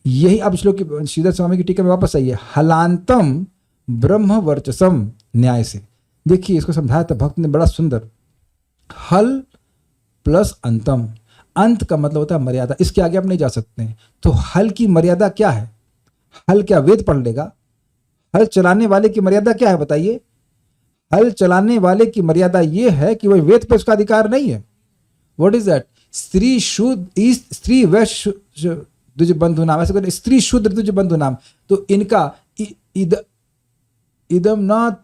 यही अब श्लोक की श्रीधर स्वामी की टीका में वापस आइए, हलांतम ब्रह्म वर्चसम न्याय से। देखिए इसको समझाया था भक्त ने बड़ा सुंदर, हल प्लस अंतम, अंत का मतलब होता है मर्यादा, इसके आगे आप नहीं जा सकते हैं। तो हल की मर्यादा क्या है, हल क्या वेद पढ़ लेगा? हल चलाने वाले की मर्यादा क्या है बताइए? हल चलाने वाले की मर्यादा ये है कि वह वेद पे उसका अधिकार नहीं है। What is that? स्त्री शुद्ध, स्त्री वैश्य द्विज बंधु नाम, ऐसे करते स्त्री शूद्र द्विज बंधु नाम। तो इनका इदम न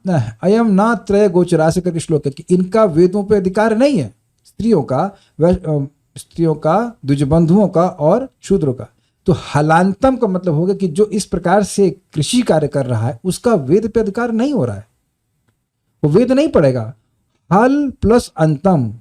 अयम न त्रय गोचरा, ऐसे करके श्लोक है कि इनका वेदों पे अधिकार नहीं है, स्त्रियों का द्विज बंधुओं का और शूद्रों का। तो हलांतम का मतलब होगा कि जो इस प्रकार से कृषि कार्य कर रहा है उसका वेद पे अधिकार नहीं हो रहा है, वो वेद नहीं पढ़ेगा। हल प्लस अंतम,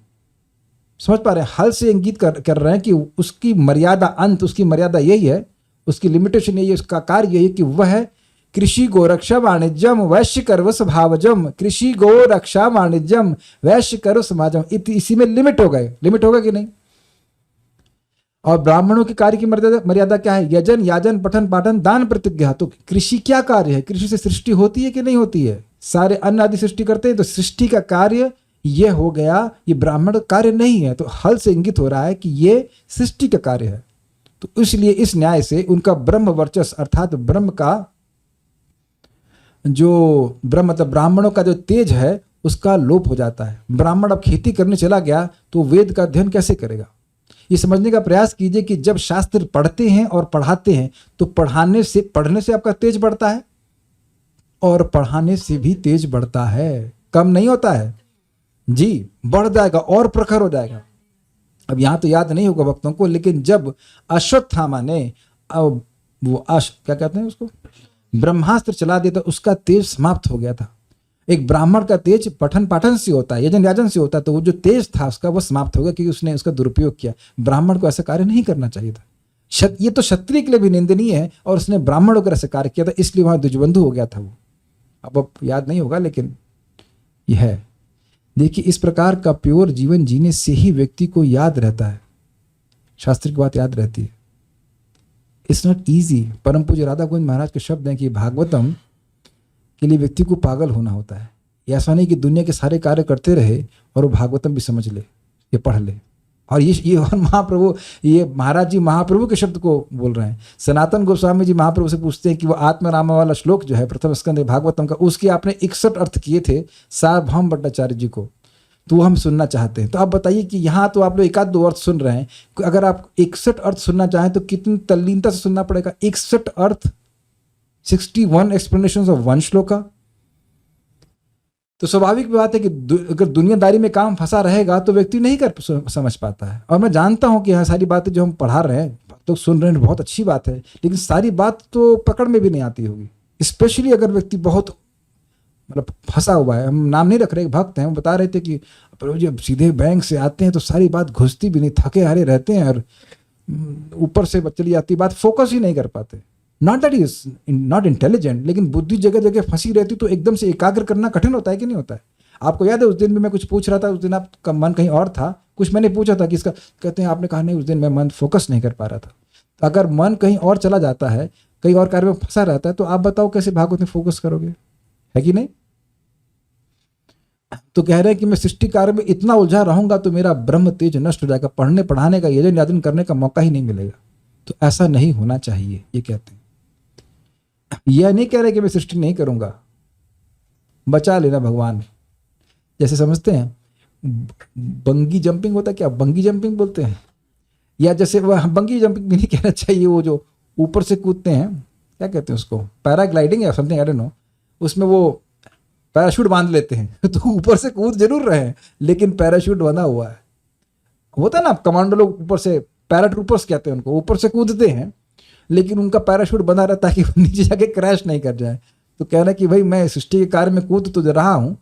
समझ पा रहे हैं? हल से इंगित कर रहे हैं कि उसकी मर्यादा, अंत उसकी मर्यादा यही है, उसकी लिमिटेशन यही है, उसका कार्य यही है कि वह कृषि गो रक्षा वाणिज्यम वैश्य कर्व स्वभावजम, कृषि गो रक्षा वाणिज्यम वैश्य कर्व समाजम, इसी में लिमिट हो गए। लिमिट होगा कि नहीं? और ब्राह्मणों के कार्य की मर्यादा क्या है? यजन याजन पठन पाठन दान प्रतिज्ञा। तो कृषि क्या कार्य है? कृषि से सृष्टि होती है कि नहीं होती है? सारे अन्न आदि सृष्टि करते हैं, तो सृष्टि का कार्य ये हो गया, ये ब्राह्मण कार्य नहीं है। तो हल से इंगित हो रहा है कि ये सृष्टि का कार्य है। तो इसलिए इस न्याय से उनका ब्रह्म वर्चस्व अर्थात ब्रह्म का जो ब्रह्म मतलब ब्राह्मणों का जो तेज है उसका लोप हो जाता है। ब्राह्मण अब खेती करने चला गया तो वेद का अध्ययन कैसे करेगा? ये समझने का प्रयास कीजिए कि जब शास्त्र पढ़ते हैं और पढ़ाते हैं तो पढ़ने से आपका तेज बढ़ता है और पढ़ाने से भी तेज बढ़ता है, कम नहीं होता है जी, बढ़ जाएगा और प्रखर हो जाएगा। अब यहां तो याद नहीं होगा भक्तों को, लेकिन जब अश्वत्थामा ने वो क्या कहते हैं उसको, ब्रह्मास्त्र चला दिया था, उसका तेज समाप्त हो गया था। एक ब्राह्मण का तेज पठन पाठन से होता है, यजन याजन से होता है, तो वो जो तेज था उसका वो समाप्त हो गया क्योंकि उसने उसका दुरुपयोग किया। ब्राह्मण को ऐसा कार्य नहीं करना चाहिए था। ये तो क्षत्रिय के लिए भी निंदनीय है और उसने ब्राह्मणों का ऐसा कार्य किया था, इसलिए वहां द्विजबंधु हो गया था वो। अब याद नहीं होगा लेकिन यह है। देखिए इस प्रकार का प्योर जीवन जीने से ही व्यक्ति को याद रहता है, शास्त्र की बात याद रहती है। It's not easy. परम पूज्य राधा गोविंद महाराज के शब्द हैं कि भागवतम के लिए व्यक्ति को पागल होना होता है। ऐसा नहीं कि दुनिया के सारे कार्य करते रहे और वो भागवतम भी समझ ले, ये पढ़ ले। और ये और महाप्रभु, ये महाराज जी महाप्रभु के शब्द को बोल रहे हैं। सनातन गोस्वामी जी महाप्रभु से पूछते हैं कि वो आत्मरामा वाला श्लोक जो है प्रथम स्कंद भागवतम का, उसके आपने 61 अर्थ किए थे सार्वभौम भट्टाचार्य जी को, तो वो हम सुनना चाहते हैं। तो आप बताइए कि यहाँ तो आप लोग एक आध दो अर्थ सुन रहे हैं, अगर आप 61 अर्थ सुनना चाहें तो कितनी तल्लीनता से सुनना पड़ेगा? 61 अर्थ, 61 एक्सप्लेनेशंस ऑफ वन श्लोका। तो स्वाभाविक बात है कि अगर दुनियादारी में काम फंसा रहेगा तो व्यक्ति नहीं कर समझ पाता है। और मैं जानता हूं कि यहाँ सारी बातें जो हम पढ़ा रहे हैं तो सुन रहे हैं, बहुत अच्छी बात है, लेकिन सारी बात तो पकड़ में भी नहीं आती होगी। स्पेशली अगर व्यक्ति बहुत मतलब फंसा हुआ है। हम नाम नहीं रख रहे, भक्त हैं, वो बता रहे थे कि प्रभु जी सीधे बैंक से आते हैं तो सारी बात घुसती भी नहीं, थके हारे रहते हैं और ऊपर से चली जाती बात, फोकस ही नहीं कर पाते। Not that is not intelligent, लेकिन बुद्धि जगह जगह फंसी रहती तो एकदम से एकाग्र करना कठिन होता है कि नहीं होता है? आपको याद है उस दिन भी मैं कुछ पूछ रहा था, उस दिन आपका मन कहीं और था, कुछ मैंने पूछा था कि इसका, कहते हैं आपने कहा नहीं उस दिन मैं मन फोकस नहीं कर पा रहा था। तो अगर मन कहीं और चला जाता है, कहीं और कार्य में फंसा रहता है, तो आप बताओ कैसे भागवत में फोकस करोगे, है कि नहीं? तो कह रहे हैं कि मैं सृष्टि कार्य में इतना उलझा रहूंगा तो मेरा ब्रह्म तेज नष्ट हो जाएगा, पढ़ने पढ़ाने का यजन याजन करने का मौका ही नहीं मिलेगा। तो ऐसा नहीं होना चाहिए, ये कहते हैं। यह नहीं कह रहे कि मैं सृष्टि नहीं करूंगा, बचा लेना भगवान। जैसे समझते हैं बंगी जंपिंग होता है, क्या बंगी जंपिंग बोलते हैं, या जैसे वह बंगी जंपिंग भी नहीं कहना चाहिए, वो जो ऊपर से कूदते हैं, क्या कहते हैं उसको, पैराग्लाइडिंग या समथिंग, आई डोंट नो, उसमें वो पैराशूट बांध लेते हैं तो ऊपर से कूद जरूर रहे हैं लेकिन पैराशूट बंधा हुआ है। होता है ना, कमांडो लोग ऊपर से, पैराट्रूपर्स कहते हैं उनको, ऊपर से कूदते हैं लेकिन उनका पैराशूट बंधा रहता है कि वो नीचे जाके क्रैश नहीं कर जाए। तो कहना कि भाई मैं सृष्टि के कार्य में कूद तो रहा हूँ,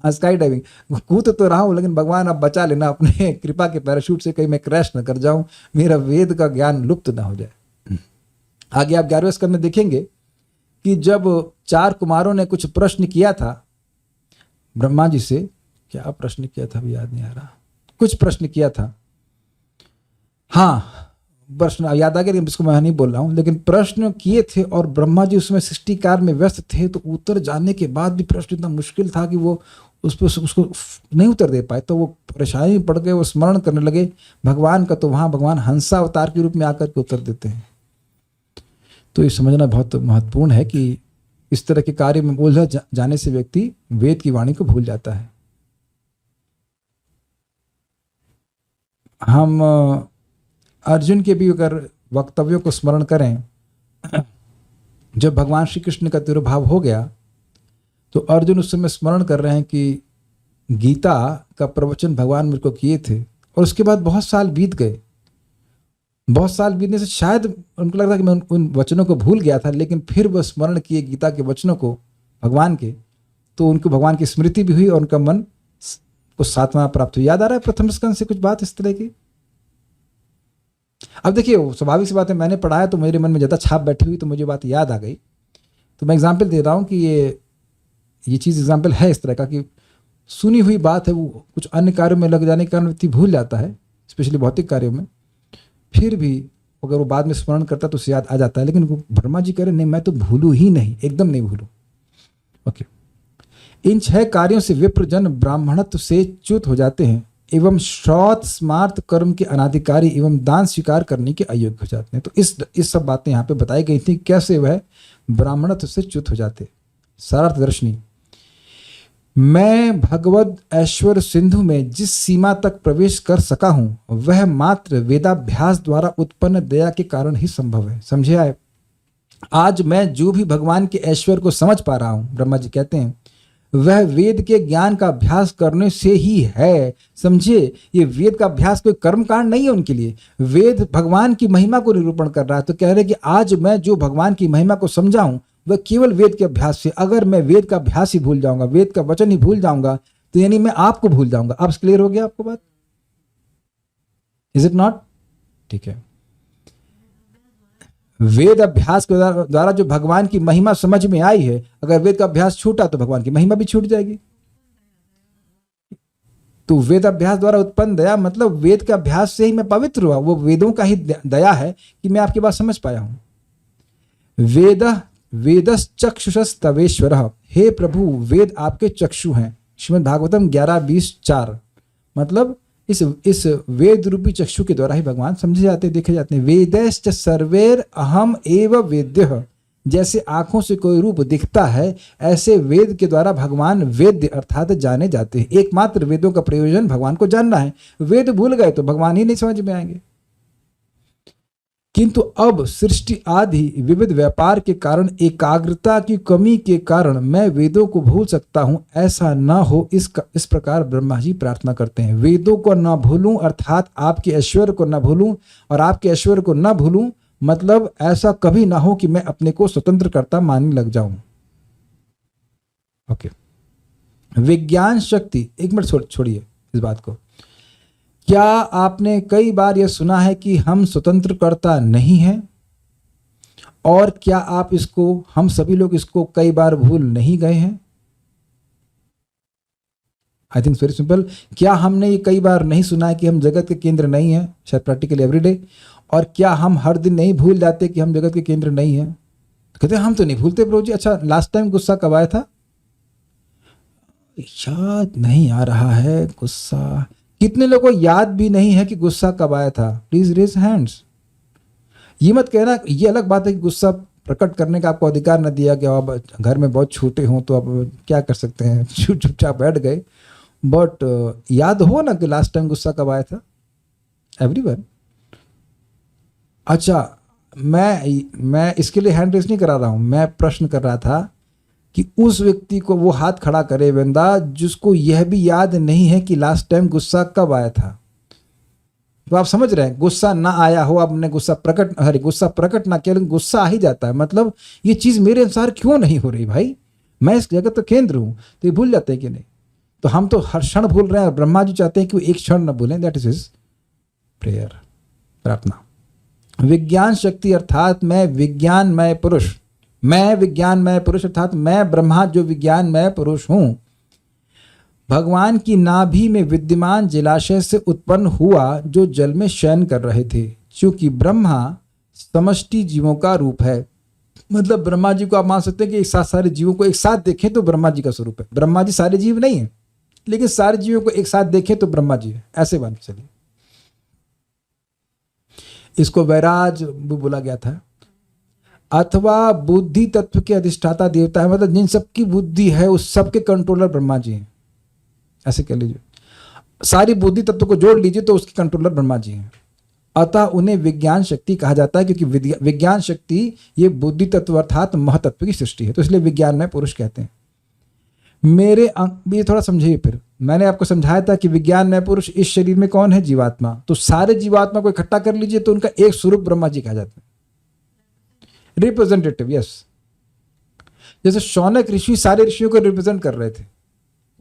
स्काई डाइविंग कूद तो रहा हूँ, लेकिन भगवान आप बचा लेना अपने कृपा के पैराशूट से, कहीं मैं क्रैश न कर जाऊं, मेरा वेद का ज्ञान लुप्त ना हो जाए। आगे आप 11वें स्कंद में देखेंगे कि जब 4 कुमारों ने कुछ प्रश्न किया था ब्रह्मा जी से, क्या प्रश्न किया था अभी याद नहीं आ रहा, कुछ प्रश्न किया था, हाँ प्रश्न याद आ गया लेकिन इसको मैं नहीं बोल रहा हूँ, लेकिन प्रश्न किए थे और ब्रह्मा जी उसमें सृष्टि कार्य में व्यस्त थे। तो उत्तर जानने के बाद भी प्रश्न इतना मुश्किल था कि वो उसको नहीं उत्तर दे पाए, तो वो परेशानी में पड़ गए, वो स्मरण करने लगे भगवान का। तो वहाँ भगवान हंसा अवतार के रूप में आकर के उत्तर देते हैं। तो ये समझना बहुत महत्वपूर्ण है कि इस तरह के कार्य में उलझ जाने से व्यक्ति वेद की वाणी को भूल जाता है। हम अर्जुन के भी अगर वक्तव्यों को स्मरण करें, जब भगवान श्री कृष्ण का तिरुभाव हो गया तो अर्जुन उस समय स्मरण कर रहे हैं कि गीता का प्रवचन भगवान मेरे को किए थे, और उसके बाद बहुत साल बीत गए। बहुत साल बीतने से शायद उनको लग रहा कि मैं उन वचनों को भूल गया था, लेकिन फिर वह स्मरण किए गीता के वचनों को भगवान के, तो उनको भगवान की स्मृति भी हुई और उनका मन को सात्वना प्राप्त हुई। याद आ रहा है प्रथम स्कंद से कुछ बात इस तरह की? अब देखिए, स्वाभाविक सी बात है, मैंने पढ़ाया तो मेरे मन में ज़्यादा छाप बैठी हुई तो मुझे बात याद आ गई। तो मैं एग्जाम्पल दे रहा हूँ कि ये चीज़ एग्जाम्पल है इस तरह का कि सुनी हुई बात है, वो कुछ अन्य कार्यों में लग जाने के कारण व्यक्ति भूल जाता है, स्पेशली भौतिक कार्यों में। फिर भी अगर वो बाद में स्मरण करता तो उसे याद आ जाता है। लेकिन ब्रह्मा जी कह रहे नहीं, मैं तो भूलूं ही नहीं, एकदम नहीं भूलूं। ओके, इन 6 कार्यों से विप्रजन ब्राह्मणत्व से च्युत हो जाते हैं एवं श्रौत स्मार्त कर्म के अनाधिकारी एवं दान स्वीकार करने के अयोग्य हो जाते हैं। तो इस सब बातें यहाँ पे बताई गई थी, कैसे वह ब्राह्मणत्व से च्युत हो जाते। सारार्थदर्शनी, मैं भगवद ऐश्वर्य सिंधु में जिस सीमा तक प्रवेश कर सका हूं वह मात्र वेदाभ्यास द्वारा उत्पन्न दया के कारण ही संभव है। समझे आए? आज मैं जो भी भगवान के ऐश्वर्य को समझ पा रहा हूं, ब्रह्मा जी कहते हैं, वह वेद के ज्ञान का अभ्यास करने से ही है। समझिए, ये वेद का अभ्यास कोई कर्म कांड नहीं है उनके लिए। वेद भगवान की महिमा को निरूपण कर रहा है। तो कह रहे कि आज मैं जो भगवान की महिमा को समझा हूं वह केवल वेद के अभ्यास से। अगर मैं वेद का अभ्यास ही भूल जाऊंगा, वेद का वचन ही भूल जाऊंगा, तो यानी मैं आपको भूल जाऊंगा। अब क्लियर हो गया आपको बात? Is it not? ठीक है। वेद अभ्यास के द्वारा जो भगवान की महिमा समझ में आई है, अगर वेद का अभ्यास छूटा तो भगवान की महिमा भी छूट जाएगी। तो वेद अभ्यास द्वारा उत्पन्न दया मतलब वेद के अभ्यास से ही मैं पवित्र हुआ। वो वेदों का ही दया है कि मैं आपकी बात समझ पाया हूं। वेदश्चक्षुषस तवेश्वर, हे प्रभु वेद आपके चक्षु हैं। श्रीमद् भागवतम 11:20-4। मतलब इस वेद रूपी चक्षु के द्वारा ही भगवान समझे जाते, देखे जाते हैं। वेदैश्च सर्वैर अहम एव वेद्यः, जैसे आंखों से कोई रूप दिखता है ऐसे वेद के द्वारा भगवान वेद्य अर्थात जाने जाते हैं। एकमात्र वेदों का प्रयोजन भगवान को जानना है। वेद भूल गए तो भगवान ही नहीं समझ में आएंगे। किंतु अब सृष्टि आदि विविध व्यापार के कारण, एकाग्रता की कमी के कारण मैं वेदों को भूल सकता हूं, ऐसा न हो इस प्रकार ब्रह्मा जी प्रार्थना करते हैं। वेदों को न भूलूं अर्थात आपके ऐश्वर्य को न भूलूं, और आपके ऐश्वर्य को न भूलूं मतलब ऐसा कभी ना हो कि मैं अपने को स्वतंत्र करता मानने लग जाऊं। ओके, विज्ञान शक्ति, एक मिनट छोड़िए इस बात को। क्या आपने कई बार यह सुना है कि हम स्वतंत्रकर्ता नहीं हैं? और क्या आप इसको, हम सभी लोग इसको कई बार भूल नहीं गए हैं? I think very simple. क्या हमने ये कई बार नहीं सुना है कि हम जगत के केंद्र नहीं हैं, शायद प्रैक्टिकली एवरीडे? और क्या हम हर दिन नहीं भूल जाते कि हम जगत के केंद्र नहीं हैं? कहते हम तो नहीं भूलते प्रभु जी। अच्छा, लास्ट टाइम गुस्सा कब आया था? याद नहीं आ रहा है गुस्सा। कितने लोगों को याद भी नहीं है कि गुस्सा कब आया था? Please raise hands. ये मत कहना, ये अलग बात है कि गुस्सा प्रकट करने का आपको अधिकार न दिया गया। अब घर में बहुत छोटे हों तो अब क्या कर सकते हैं, चुपचाप बैठ गए। बट याद हो ना कि लास्ट टाइम गुस्सा कब आया था? एवरीवन। अच्छा, मैं इसके लिए हैंड रेस नहीं करा रहा हूं, मैं प्रश्न कर रहा था कि उस व्यक्ति को वो हाथ खड़ा करे वेंदा जिसको यह भी याद नहीं है कि लास्ट टाइम गुस्सा कब आया था। तो आप समझ रहे हैं, गुस्सा ना आया हो, आपने गुस्सा प्रकट ना किया, लेकिन गुस्सा आ ही जाता है। मतलब ये चीज मेरे अनुसार क्यों नहीं हो रही भाई, मैं इस जगत का केंद्र हूं। तो ये भूल जाते हैं कि नहीं? तो हम तो हर क्षण भूल रहे हैं, और ब्रह्मा जी चाहते हैं कि वो एक क्षण न भूलें। दैट इज हिज प्रेयर, प्रार्थना। विज्ञान शक्ति अर्थात मैं विज्ञानमय पुरुष, मैं विज्ञानमय पुरुष अर्थात मैं ब्रह्मा जो विज्ञानमय पुरुष हूं, भगवान की नाभि में विद्यमान जलाशय से उत्पन्न हुआ जो जल में शयन कर रहे थे। क्योंकि ब्रह्मा समष्टि जीवों का रूप है। मतलब ब्रह्मा जी को आप मान सकते हैं कि एक साथ सारे जीवों को एक साथ देखें तो ब्रह्मा जी का स्वरूप है। ब्रह्मा जी सारे जीव नहीं है, लेकिन सारे जीवों को एक साथ देखें तो ब्रह्मा जी है, ऐसे मान के चलिए। इसको वैराज भी बोला गया था। अथवा बुद्धि तत्व के अधिष्ठाता देवता है, मतलब जिन सबकी बुद्धि है उस सबके कंट्रोलर ब्रह्मा जी हैं, ऐसे कह लीजिए। सारी बुद्धि तत्व को जोड़ लीजिए तो उसके कंट्रोलर ब्रह्मा जी हैं। अतः उन्हें विज्ञान शक्ति कहा जाता है, क्योंकि विज्ञान शक्ति ये बुद्धि तत्व अर्थात महतत्व की सृष्टि है, तो इसलिए विज्ञान में पुरुष कहते हैं। मेरे ये थोड़ा समझिए, फिर मैंने आपको समझाया था कि विज्ञान में पुरुष, इस शरीर में कौन है? जीवात्मा। तो सारे जीवात्मा को इकट्ठा कर लीजिए तो उनका एक स्वरूप ब्रह्मा जी कहा जाता है, रिप्रेजेंटेटिव। यस, जैसे शौनक ऋषि सारे ऋषियों को रिप्रेजेंट कर रहे थे,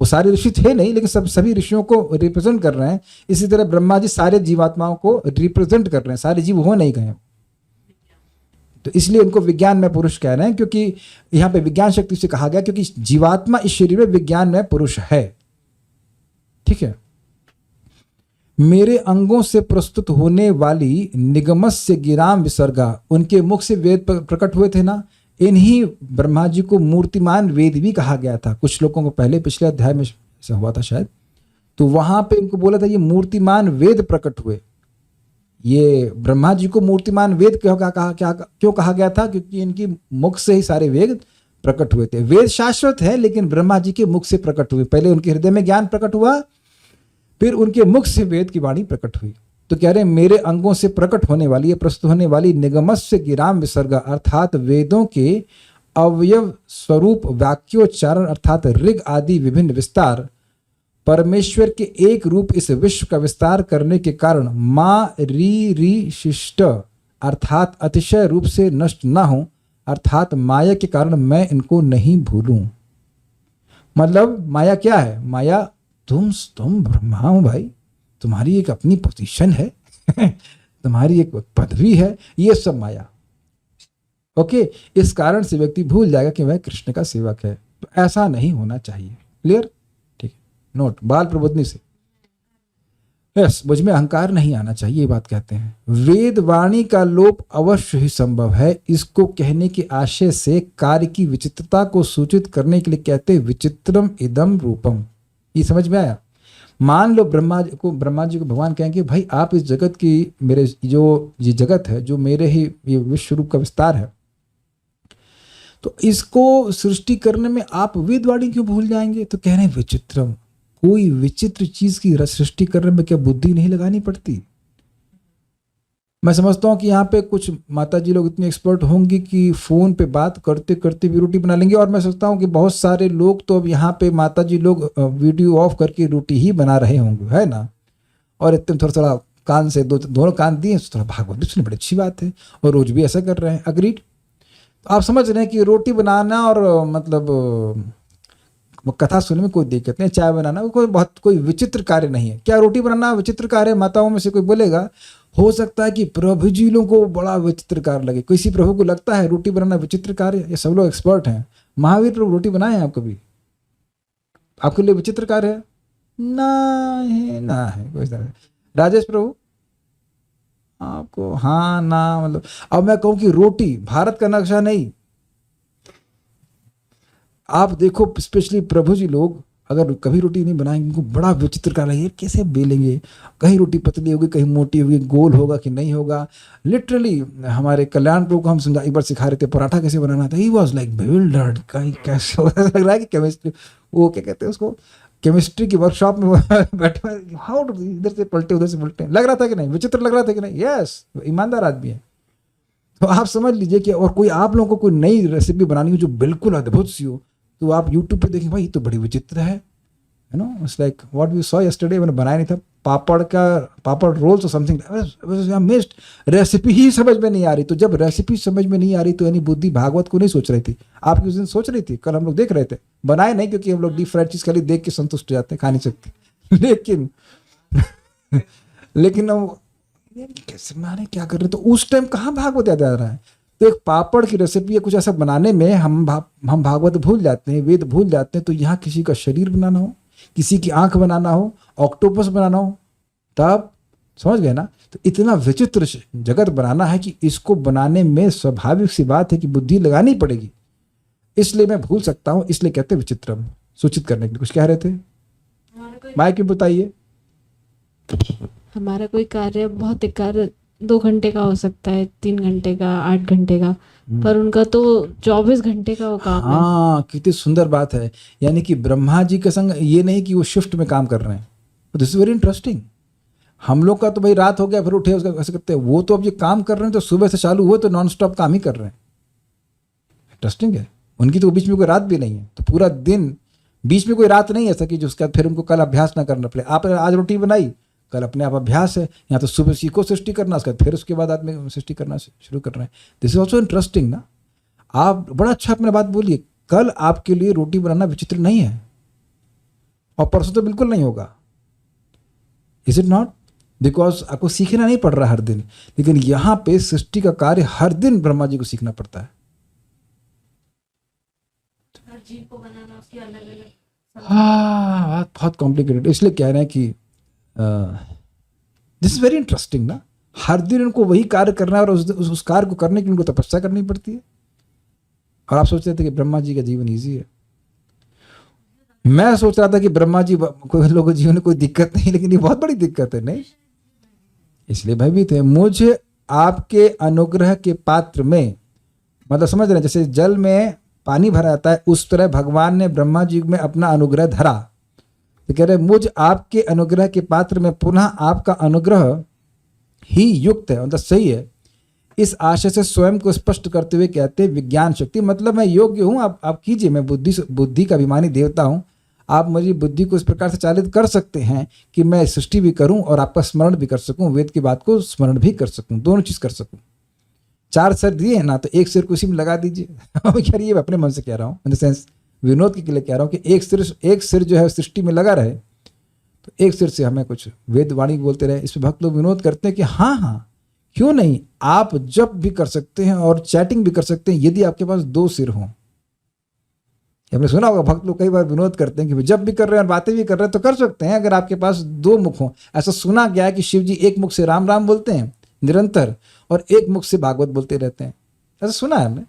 वो सारे ऋषि थे नहीं लेकिन सभी ऋषियों को रिप्रेजेंट कर रहे हैं। इसी तरह ब्रह्मा जी सारे जीवात्माओं को रिप्रेजेंट कर रहे हैं, सारे जीव हो नहीं गए, तो इसलिए उनको विज्ञान में पुरुष कह रहे हैं, क्योंकि यहां पे विज्ञान शक्ति से कहा गया क्योंकि जीवात्मा इस शरीर में विज्ञान में पुरुष है। ठीक है। मेरे अंगों से प्रस्तुत होने वाली निगमस्य गिराम विसर्गा, उनके मुख से वेद प्रकट हुए थे ना, इन्हीं ब्रह्मा जी को मूर्तिमान वेद भी कहा गया था। कुछ लोगों को पहले पिछले अध्याय में ऐसा हुआ था शायद, तो वहां पे इनको बोला था ये मूर्तिमान वेद प्रकट हुए। ये ब्रह्मा जी को मूर्तिमान वेद क्यों कहा गया था? क्योंकि इनकी मुख से ही सारे वेद प्रकट हुए थे। वेद शाश्वत है लेकिन ब्रह्मा जी के मुख से प्रकट हुए। पहले उनके हृदय में ज्ञान प्रकट हुआ, फिर उनके मुख से वेद की वाणी प्रकट हुई। तो कह रहे हैं मेरे अंगों से प्रकट होने वाली, प्रस्तुत होने वाली निगमस्य गिराम विसर्गा अर्थात वेदों के अवयव स्वरूप वाक्योच्चारण अर्थात ऋग आदि विभिन्न विस्तार, परमेश्वर के एक रूप इस विश्व का विस्तार करने के कारण माँ री शिष्ट अर्थात अतिशय रूप से नष्ट न हो, अर्थात माया के कारण मैं इनको नहीं भूलूं। मतलब माया क्या है? माया तुम ब्रह्मा हो भाई, तुम्हारी एक अपनी पोजीशन है तुम्हारी एक पदवी है, ये सब माया। ओके, इस कारण से व्यक्ति भूल जाएगा कि वह कृष्ण का सेवक है। तो ऐसा नहीं होना चाहिए। क्लियर? ठीक है। नोट, बाल प्रबोधनी से यस, मुझ में अहंकार नहीं आना चाहिए, ये बात कहते हैं। वेद वाणी का लोप अवश्य ही संभव है। इसको कहने के आशय से कार्य की विचित्रता को सूचित करने के लिए कहते हैं विचित्रम इदम रूपम। ये समझ में आया? मान लो ब्रह्मा जी को भगवान कहेंगे भाई आप इस जगत की, मेरे जो ये जगत है जो मेरे ही ये विश्व रूप का विस्तार है, तो इसको सृष्टि करने में आप वेदवाणी क्यों भूल जाएंगे? तो कह रहे हैं विचित्रम। कोई विचित्र चीज की रस सृष्टि करने में क्या बुद्धि नहीं लगानी पड़ती? मैं समझता हूं कि यहाँ पे कुछ माता जी लोग इतने एक्सपर्ट होंगे कि फोन पे बात करते करते भी रोटी बना लेंगे, और मैं सोचता हूँ कि बहुत सारे लोग तो अब यहाँ पे माता जी लोग वीडियो ऑफ करके रोटी ही बना रहे होंगे, है ना? और इतने थोड़ा कान से दोनों कान दिए, थोड़ा भागवत भी सुने, बड़ी अच्छी बात है, और रोज भी ऐसा कर रहे हैं। अग्रीड? तो आप समझ रहे हैं कि रोटी बनाना और मतलब कथा सुनने में कोई दिक्कत नहीं, चाय बनाना कोई विचित्र कार्य नहीं है। क्या रोटी बनाना विचित्र कार्य? माताओं में से कोई बोलेगा? हो सकता है कि प्रभु जी लोगों को बड़ा विचित्र कार्य लगे। किसी प्रभु को लगता है रोटी बनाना विचित्र कार्य? ये सब लोग एक्सपर्ट हैं। महावीर प्रभु रोटी बनाए हैं आप कभी? आपके लिए विचित्र कार्य है? ना है कोई तरह। राजेश प्रभु आपको हाँ ना, मतलब अब मैं कहूं कि रोटी भारत का नक्शा नहीं। आप देखो स्पेशली प्रभु जी लोग अगर कभी रोटी नहीं बनाएंगे, उनको बड़ा विचित्र कार्य है, कैसे बेलेंगे? कहीं रोटी पतली होगी, कहीं मोटी होगी, गोल होगा कि नहीं होगा। लिटरली हमारे कल्याण प्रभु को हम समझा एक बार सिखा रहे थे पराठा कैसे बनाना था। ही वॉज लाइक bewildered, कहीं कैसे लग रहा है कि केमिस्ट्री, वो क्या कहते हैं उसको, केमिस्ट्री की वर्कशॉप में बैठे, हाउ इधर से पलटे उधर से पलटे, लग रहा था कि नहीं? विचित्र लग रहा था कि नहीं? यस, ईमानदार आदमी है। तो आप समझ लीजिए कि और कोई आप लोगों को कोई नई रेसिपी बनानी हो जो बिल्कुल अद्भुत सी हो, तो आप YouTube पे देखें, भाई ये तो बड़ी विचित्र है, you know, it's like what we saw yesterday. मैंने बनाया नहीं था पापड़ रोल्स और समथिंग, मिस्ड। रेसिपी ही समझ में नहीं आ रही। तो जब रेसिपी समझ में नहीं आ रही तो यानी बुद्धि भागवत को नहीं सोच रही थी, आपकी उस दिन सोच रही थी। कल हम लोग देख रहे थे, बनाए नहीं क्योंकि हम लोग डीप फ्राइड चीज खाली देख के संतुष्ट हो जाते हैं, खा नहीं सकते। लेकिन कैसे मारे क्या कर रहे? तो उस टाइम कहाँ भागवत याद आ रहा है? तो एक पापड़ की रेसिपी या कुछ ऐसा बनाने में हम भागवत भूल जाते हैं, वेद भूल जाते हैं। तो यहाँ किसी का शरीर बनाना हो, किसी की आंख बनाना हो, ऑक्टोपस बनाना हो, तब समझ गए ना? तो इतना विचित्र जगत बनाना है कि इसको बनाने में स्वाभाविक सी बात है कि बुद्धि लगानी पड़ेगी। इसलिए मैं भूल सकता हूँ, इसलिए कहते हैं विचित्रम। सूचित करने के लिए कुछ कह रहे थे, माइक में बताइए। हमारा कोई कार्य, भौतिक कार्य 2 घंटे का हो सकता है, 3 घंटे का, 8 घंटे का, पर उनका तो 24 घंटे का वो काम है। हाँ, कितनी सुंदर बात है। यानी कि ब्रह्मा जी के संग ये नहीं कि वो शिफ्ट में काम कर रहे हैं। This is very interesting. हम लोग का तो भाई रात हो गया फिर उठे उसका ऐसे करते हैं, वो तो अब ये काम कर रहे हैं तो सुबह से चालू हुए तो नॉन स्टॉप काम ही कर रहे हैं। इंटरेस्टिंग है। उनकी तो बीच में कोई रात भी नहीं है, तो पूरा दिन बीच में कोई रात नहीं है ऐसा कि जो उसके बाद फिर उनको कल अभ्यास ना करना पड़े। आप आज रोटी बनाई, कल अपने आप अभ्यास है, या तो सुबह सीखो सृष्टि करना, उसके बाद फिर उसके बाद आदमी सृष्टि करना शुरू कर रहे हैं। दिस इज ऑल्सो इंटरेस्टिंग ना। आप बड़ा अच्छा अपने बात बोलिए, कल आपके लिए रोटी बनाना विचित्र नहीं है और परसों तो बिल्कुल नहीं होगा। Is it not? बिकॉज आपको सीखना नहीं पड़ रहा हर दिन, लेकिन यहां पे सृष्टि का कार्य हर दिन ब्रह्मा जी को सीखना पड़ता है। हर जीव को बनाना उसकी अलग अलग। हाँ, बात बहुत कॉम्प्लिकेटेड, इसलिए कह रहे हैं कि दिस इज वेरी इंटरेस्टिंग ना। हर दिन उनको वही कार्य करना है और उस कार्य को करने के लिए उनको तपस्या करनी पड़ती है। और आप सोचते थे कि ब्रह्मा जी का जीवन ईजी है। मैं सोच रहा था कि ब्रह्मा जी कोई लोगों के जीवन में कोई दिक्कत नहीं, लेकिन ये बहुत बड़ी दिक्कत है। नहीं, इसलिए भयभीत है। मुझे आपके अनुग्रह के पात्र में, मतलब समझ रहे हैं, जैसे जल में पानी भरा जाता है उस तरह भगवान ने ब्रह्मा जी में अपना अनुग्रह धरा। तो कह रहे मुझ आपके अनुग्रह के पात्र में पुनः आपका अनुग्रह ही युक्त है, मतलब सही है। इस आशय से स्वयं को स्पष्ट करते हुए कहते विज्ञान शक्ति, मतलब मैं योग्य हूं, आप कीजिए, मैं बुद्धि का अभिमानी देवता हूं। आप मेरी बुद्धि को इस प्रकार से चालित कर सकते हैं कि मैं सृष्टि भी करूं और आपका स्मरण भी कर सकूं, वेद की बात को स्मरण भी कर सकूं, दोनों चीज कर सकूं। 4 सिर दिए हैं ना, तो एक सिर को उसी में लगा दीजिए। यार ये अपने मन से कह रहा हूँ, इन द सेंस विनोद के लिए कह रहा हूँ कि एक सिर जो है सृष्टि में लगा रहे, तो एक सिर से हमें कुछ वेद वाणी बोलते रहे। इस पर भक्त लोग विनोद करते हैं कि हाँ क्यों नहीं, आप जब भी कर सकते हैं और चैटिंग भी कर सकते हैं यदि आपके पास 2 सिर हों। आपने सुना होगा भक्त लोग कई बार विनोद करते हैं कि जब भी कर रहे हैं और बातें भी कर रहे हैं तो कर सकते हैं अगर आपके पास 2 मुख हों। ऐसा सुना गया है कि शिव जी एक मुख से राम राम बोलते हैं निरंतर और एक मुख से भागवत बोलते रहते हैं, ऐसा सुना है हमने।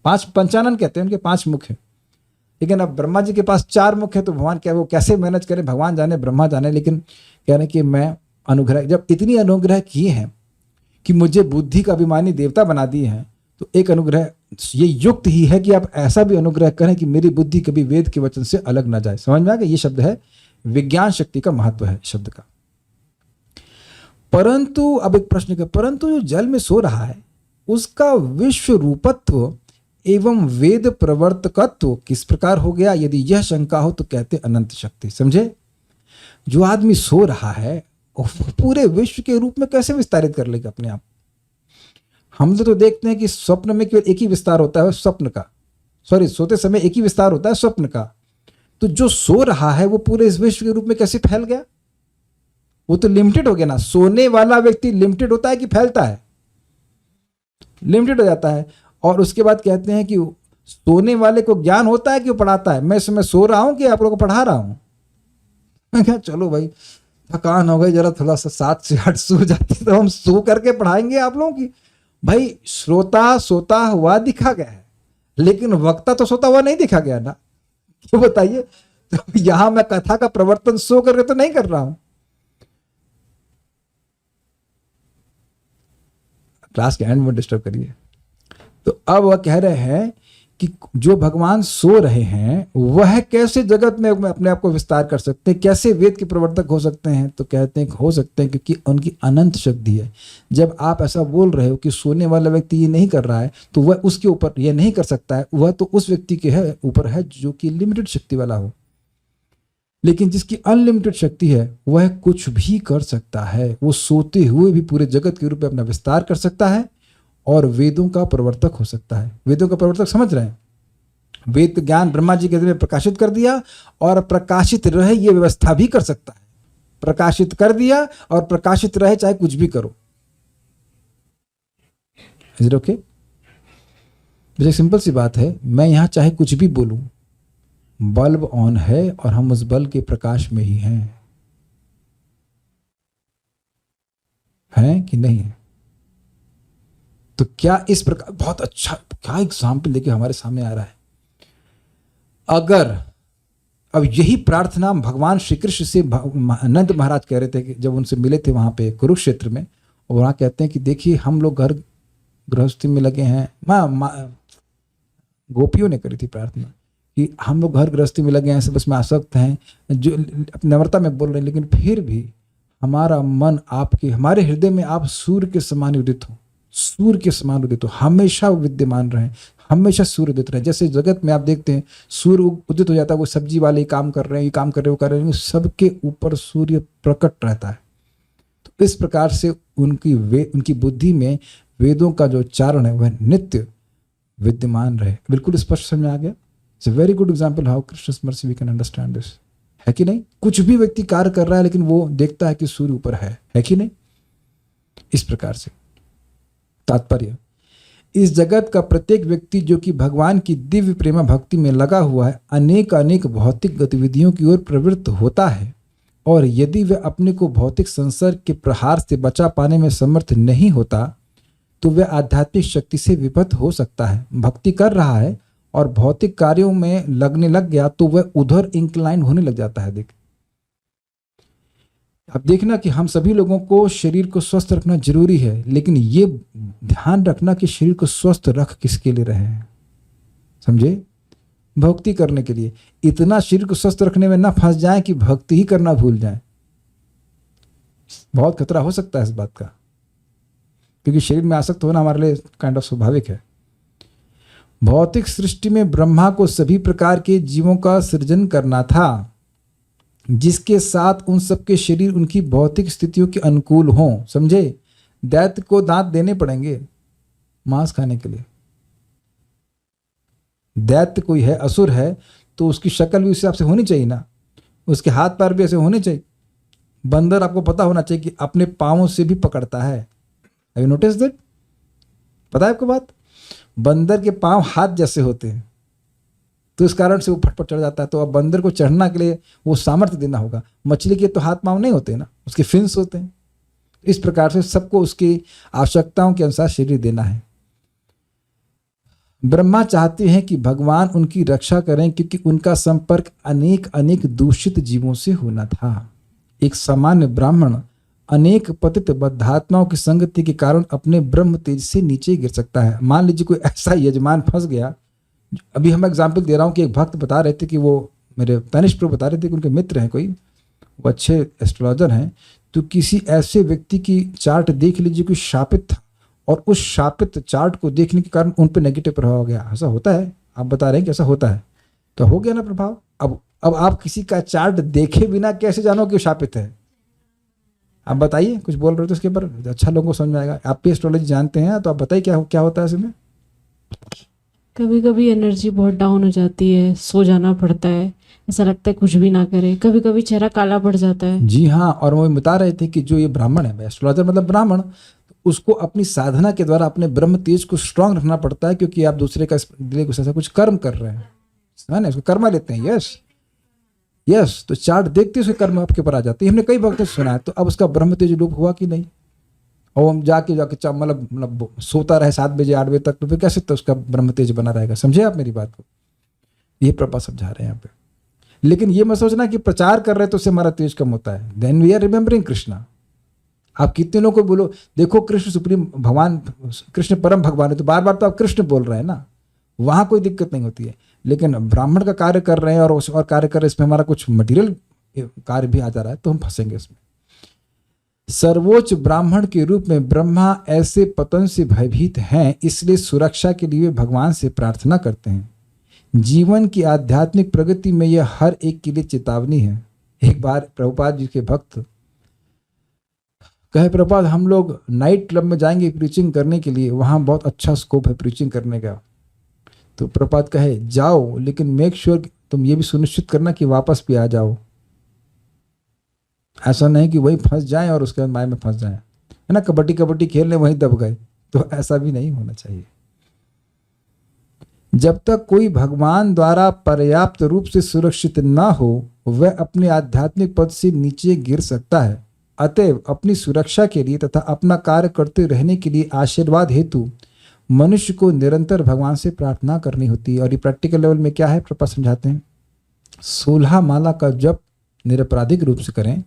5 पंचानन कहते हैं उनके 5 मुख है, लेकिन अब ब्रह्मा जी के पास 4 मुख है, तो भगवान क्या वो कैसे मैनेज करें, भगवान जाने ब्रह्मा जाने। लेकिन कह रहे हैं कि मैं अनुग्रह, जब इतनी अनुग्रह किए हैं कि मुझे बुद्धि का अभिमानी देवता बना दिए हैं, तो एक अनुग्रह ये युक्त ही है कि आप ऐसा भी अनुग्रह करें कि मेरी बुद्धि कभी वेद के वचन से अलग ना जाए। समझ में आ गया? ये शब्द है विज्ञान शक्ति का महत्व है शब्द का। परंतु अब एक प्रश्न का, परंतु जो जल में सो रहा है उसका विश्व रूपत्व एवं वेद प्रवर्तकत्व किस प्रकार हो गया? यदि यह शंका हो तो कहते अनंत शक्ति। समझे? जो आदमी सो रहा है वो पूरे विश्व के रूप में कैसे विस्तारित कर लेगा अपने आप? हम तो देखते हैं कि स्वप्न में केवल एक ही विस्तार होता है स्वप्न का, सॉरी सोते समय एक ही विस्तार होता है स्वप्न का। तो जो सो रहा है वो पूरे इस विश्व के रूप में कैसे फैल गया? वो तो लिमिटेड हो गया ना। सोने वाला व्यक्ति लिमिटेड होता है कि फैलता है? लिमिटेड हो जाता है। और उसके बाद कहते हैं कि सोने वाले को ज्ञान होता है कि वो पढ़ाता है। मैं इस समय सो रहा हूं कि आप लोगों को पढ़ा रहा हूं? मैं क्या, चलो भाई थकान हो गई, जरा थोड़ा सा 7 से 8 सो जाते तो हम सो करके पढ़ाएंगे आप लोगों की। भाई श्रोता सोता हुआ दिखा गया है, लेकिन वक्ता तो सोता हुआ नहीं दिखा गया ना। तो बताइए, तो यहां मैं कथा का प्रवर्तन सो करके तो नहीं कर रहा हूं। क्लास के एंड में डिस्टर्ब करिए। तो अब वह कह रहे हैं कि जो भगवान सो रहे हैं वह कैसे जगत में अपने आप को विस्तार कर सकते हैं, कैसे वेद के प्रवर्तक हो सकते हैं? तो कहते हैं हो सकते हैं क्योंकि उनकी अनंत शक्ति है। जब आप ऐसा बोल रहे हो कि सोने वाला व्यक्ति ये नहीं कर रहा है, तो वह उसके ऊपर ये नहीं कर सकता है, वह तो उस व्यक्ति के है ऊपर है जो कि लिमिटेड शक्ति वाला हो। लेकिन जिसकी अनलिमिटेड शक्ति है वह कुछ भी कर सकता है। वो सोते हुए भी पूरे जगत के रूप में अपना विस्तार कर सकता है और वेदों का प्रवर्तक हो सकता है। वेदों का प्रवर्तक समझ रहे हैं? वेद ज्ञान ब्रह्मा जी के में प्रकाशित कर दिया और प्रकाशित रहे ये व्यवस्था भी कर सकता है। प्रकाशित कर दिया और प्रकाशित रहे चाहे कुछ भी करो। Is it okay? मुझे सिंपल सी बात है, मैं यहां चाहे कुछ भी बोलूं, बल्ब ऑन है और हम उस बल्ब के प्रकाश में ही हैं कि नहीं है? तो क्या इस प्रकार बहुत अच्छा क्या एग्जाम्पल लेके हमारे सामने आ रहा है। अगर अब यही प्रार्थना भगवान श्री कृष्ण से नंद महाराज कह रहे थे कि जब उनसे मिले थे वहां पे कुरुक्षेत्र में, और वहां कहते हैं कि देखिए हम लोग घर गृहस्थी में लगे हैं। गोपियों ने करी थी प्रार्थना कि हम लोग घर गृहस्थी में लगे हैं, सब इसमें आसक्त हैं, जो नम्रता में बोल रहे हैं, लेकिन फिर भी हमारा मन आपके, हमारे हृदय में आप सूर्य के समान उदित हो, सूर्य के समान उदित हो, हमेशा विद्यमान रहें, हमेशा सूर्य उदित रहे। जैसे जगत में आप देखते हैं सूर्य उदित हो जाता है, वो सब्जी वाले ही काम कर रहे हैं, ये काम कर रहे हैं, वो कर रहे हैं, सबके ऊपर सूर्य प्रकट रहता है। तो इस प्रकार से उनकी बुद्धि में वेदों का जो उच्चारण है वह नित्य विद्यमान रहे। बिल्कुल स्पष्ट समझ में आ गया। It's a very good example how Krishna's mercy we can understand this, है कि नहीं? कुछ भी व्यक्ति कार्य कर रहा है लेकिन वो देखता है कि सूर्य ऊपर है कि नहीं? इस प्रकार से तात्पर्य, इस जगत का प्रत्येक व्यक्ति जो कि भगवान की दिव्य प्रेमा भक्ति में लगा हुआ है, अनेक अनेक भौतिक गतिविधियों की ओर प्रवृत्त होता है, और यदि वह अपने को भौतिक संसर्ग के प्रहार से बचा पाने में समर्थ नहीं होता तो वह आध्यात्मिक शक्ति से विपत हो सकता है। भक्ति कर रहा है और भौतिक कार्यों में लगने लग गया तो वह उधर इंक्लाइन होने लग जाता है। अब देखना कि हम सभी लोगों को शरीर को स्वस्थ रखना जरूरी है, लेकिन ये ध्यान रखना कि शरीर को स्वस्थ रख किसके लिए रहे हैं, समझे? भक्ति करने के लिए। इतना शरीर को स्वस्थ रखने में ना फंस जाए कि भक्ति ही करना भूल जाए। बहुत खतरा हो सकता है इस बात का, क्योंकि शरीर में आसक्त होना हमारे लिए काइंड ऑफ स्वाभाविक है। भौतिक सृष्टि में ब्रह्मा को सभी प्रकार के जीवों का सृजन करना था, जिसके साथ उन सबके शरीर उनकी भौतिक स्थितियों के अनुकूल हों, समझे? दैत्य को दांत देने पड़ेंगे मांस खाने के लिए। दैत्य कोई है, असुर है, तो उसकी शक्ल भी उस हिसाब से होनी चाहिए ना, उसके हाथ पैर भी ऐसे होने चाहिए। बंदर आपको पता होना चाहिए कि अपने पाँवों से भी पकड़ता है। Have you notice that? पता है आपको बात? बंदर के पाँव हाथ जैसे होते हैं, तो इस कारण से वो फटफट चढ़ जाता है। तो अब बंदर को चढ़ना के लिए वो सामर्थ्य देना होगा। मछली के तो हाथ पाँव नहीं होते ना, उसके फिन्स होते हैं। इस प्रकार से सबको उसकी आवश्यकताओं के अनुसार शरीर देना है। ब्रह्मा चाहते हैं कि भगवान उनकी रक्षा करें, क्योंकि उनका संपर्क अनेक अनेक दूषित जीवों से होना था। एक सामान्य ब्राह्मण अनेक पतित बद्धात्माओं की संगति के कारण अपने ब्रह्म तेज से नीचे गिर सकता है। मान लीजिए कोई ऐसा यजमान फंस गया। अभी हम एग्जाम्पल दे रहा हूँ कि एक भक्त बता रहे थे कि वो मेरे तनिष्ठ प्रभु बता रहे थे कि उनके मित्र हैं कोई, वो अच्छे एस्ट्रोलॉजर हैं, तो किसी ऐसे व्यक्ति की चार्ट देख लीजिए कोई शापित था, और उस शापित चार्ट को देखने के कारण उन पर नेगेटिव प्रभाव हो गया। ऐसा होता है, आप बता रहे हैं कि ऐसा होता है, तो हो गया ना प्रभाव। अब आप किसी का चार्ट देखे बिना कैसे जानो कि वो शापित है? आप बताइए, कुछ बोल रहे थे उसके ऊपर, अच्छा लोगों को समझ में आएगा। आप भी एस्ट्रोलॉजी जानते हैं, तो आप बताइए क्या होता है इसमें? कभी कभी एनर्जी बहुत डाउन हो जाती है, सो जाना पड़ता है, ऐसा लगता है कुछ भी ना करे। कभी कभी चेहरा काला पड़ जाता है। जी हाँ, और वो बता रहे थे कि जो ये ब्राह्मण है, एस्ट्रोलॉजर मतलब ब्राह्मण, उसको अपनी साधना के द्वारा अपने ब्रह्म तेज को स्ट्रांग रखना पड़ता है, क्योंकि आप दूसरे का दिले कुछ ऐसा कुछ कर्म कर रहे हैं, है ना, इसको कर्मा लेते हैं। यस, तो चार्ट देखते उसके कर्म आपके ऊपर आ जाते हैं। हमने कई वक्त सुना है। तो अब उसका ब्रह्म तेज लोप हुआ कि नहीं? और हम जाके मतलब सोता रहे 7 बजे 8 बजे तक, तो फिर कैसे तो उसका ब्रह्म तेज बना रहेगा? समझे आप मेरी बात को? ये प्रभा समझा रहे हैं यहाँ पे। लेकिन ये मत सोचना कि प्रचार कर रहे तो उससे हमारा तेज कम होता है। Then we are remembering Krishna. आप कितने लोगों को बोलो, देखो कृष्ण सुप्रीम भगवान, कृष्ण परम भगवान है, तो बार बार तो आप कृष्ण बोल रहे हैं ना, वहां कोई दिक्कत नहीं होती है। लेकिन ब्राह्मण का कार्य कर रहे हैं और कार्य कर रहे हैं, इसमें हमारा कुछ मटेरियल कार्य भी आ जा रहा है, तो हम फंसेंगे इसमें। सर्वोच्च ब्राह्मण के रूप में ब्रह्मा ऐसे पतन से भयभीत हैं, इसलिए सुरक्षा के लिए भगवान से प्रार्थना करते हैं। जीवन की आध्यात्मिक प्रगति में यह हर एक के लिए चेतावनी है। एक बार प्रभुपाद जी के भक्त कहे, प्रभुपाद हम लोग नाइट क्लब में जाएंगे प्रीचिंग करने के लिए, वहां बहुत अच्छा स्कोप है प्रीचिंग करने का। तो प्रभुपाद कहे जाओ, लेकिन मेक श्योर तुम ये भी सुनिश्चित करना कि वापस भी आ जाओ। ऐसा नहीं कि वही फंस जाएं और उसके बाद माया में फंस जाएं, है ना, कबड्डी खेलने वहीं दब गए, तो ऐसा भी नहीं होना चाहिए। जब तक कोई भगवान द्वारा पर्याप्त रूप से सुरक्षित ना हो, वह अपने आध्यात्मिक पद से नीचे गिर सकता है। अतएव अपनी सुरक्षा के लिए तथा अपना कार्य करते रहने के लिए आशीर्वाद हेतु मनुष्य को निरंतर भगवान से प्रार्थना करनी होती है। और ये प्रैक्टिकल लेवल में क्या है, प्रभुपाद समझाते हैं। 16 माला का जप निरपराधिक रूप से करें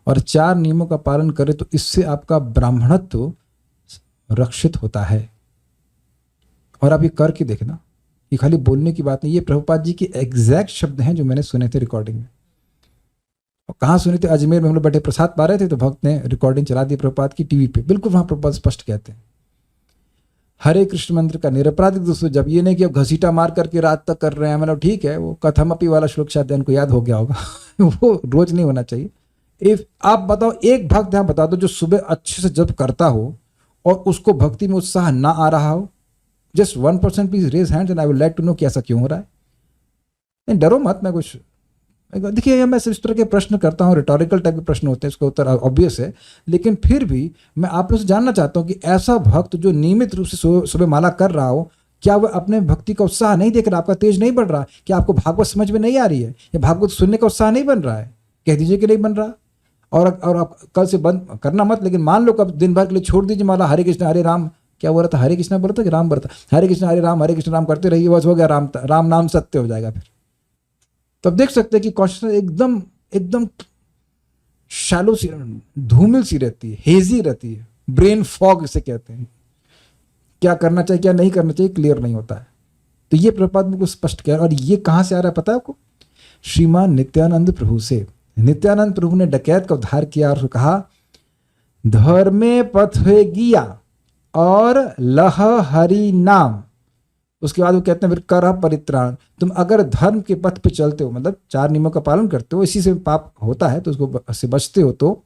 और 4 नियमों का पालन करें, तो इससे आपका ब्राह्मणत्व रक्षित होता है। और आप ये करके देखना, ये खाली बोलने की बात नहीं, ये प्रभुपाद जी के एग्जैक्ट शब्द हैं जो मैंने सुने थे रिकॉर्डिंग में। और कहाँ सुने थे? अजमेर में हम लोग बैठे प्रसाद पा रहे थे तो भक्त ने रिकॉर्डिंग चला दी प्रभुपाद की टीवी पे, बिल्कुल वहाँ प्रभुपाद स्पष्ट कहते हैं हरे कृष्ण मंत्र का निरपराधिक दोस्तों। जब ये नहीं कि अब घसीटा मार करके रात तक कर रहे हैं, मतलब ठीक है, वो कथमपि वाला श्लोक शायद उनको याद हो गया होगा वो रोज नहीं होना चाहिए। इफ आप बताओ एक भक्त यहाँ बता दो जो सुबह अच्छे से जप करता हो और उसको भक्ति में उत्साह ना आ रहा हो, just 1% please raise hands and I will like to know कि ऐसा क्यों हो रहा है। नहीं डरो मत, मैं कुछ देखिए मैं इस तरह के प्रश्न करता हूँ, रिटोरिकल टाइप के प्रश्न होते हैं, इसका उत्तर ऑब्वियस है, लेकिन फिर भी मैं आप लोग से जानना चाहता हूँ कि ऐसा भक्त जो नियमित रूप से सुबह माला कर रहा हो, क्या वह अपने भक्ति का उत्साह नहीं देख रहा, आपका तेज नहीं बढ़ रहा, क्या आपको भागवत समझ में नहीं आ रही है, या भागवत सुनने का उत्साह नहीं बन रहा है? कह दीजिए कि नहीं बन रहा। और आप कल से बंद करना मत, लेकिन मान लो कब दिन भर के लिए छोड़ दीजिए माला, हरे कृष्ण हरे राम, क्या हो रहा था, हरे कृष्ण बोला था कि राम बोला था, हरे कृष्ण राम करते रहिए, बस हो गया, राम नाम सत्य हो जाएगा। फिर तो आप देख सकते हैं कि कॉन्शियसनेस एकदम एकदम शैलो सी, धूमिल सी रहती है, हेजी रहती है, ब्रेन फॉग इसे कहते हैं। क्या करना चाहिए क्या नहीं करना चाहिए क्लियर नहीं होता है। तो ये प्रभुपाद ने को स्पष्ट किया। और ये कहाँ से आ रहा है पता है आपको? श्रीमान नित्यानंद प्रभु से। नित्यानंद प्रभु ने डकैत का उद्धार किया और कहा धर्मे पथे गिया और लह हरि नाम। उसके बाद वो कहते हैं फिर कर परित्राण। तुम अगर धर्म के पथ पे चलते हो, मतलब 4 नियमों का पालन करते हो, इसी से पाप होता है तो उसको से बचते हो, तो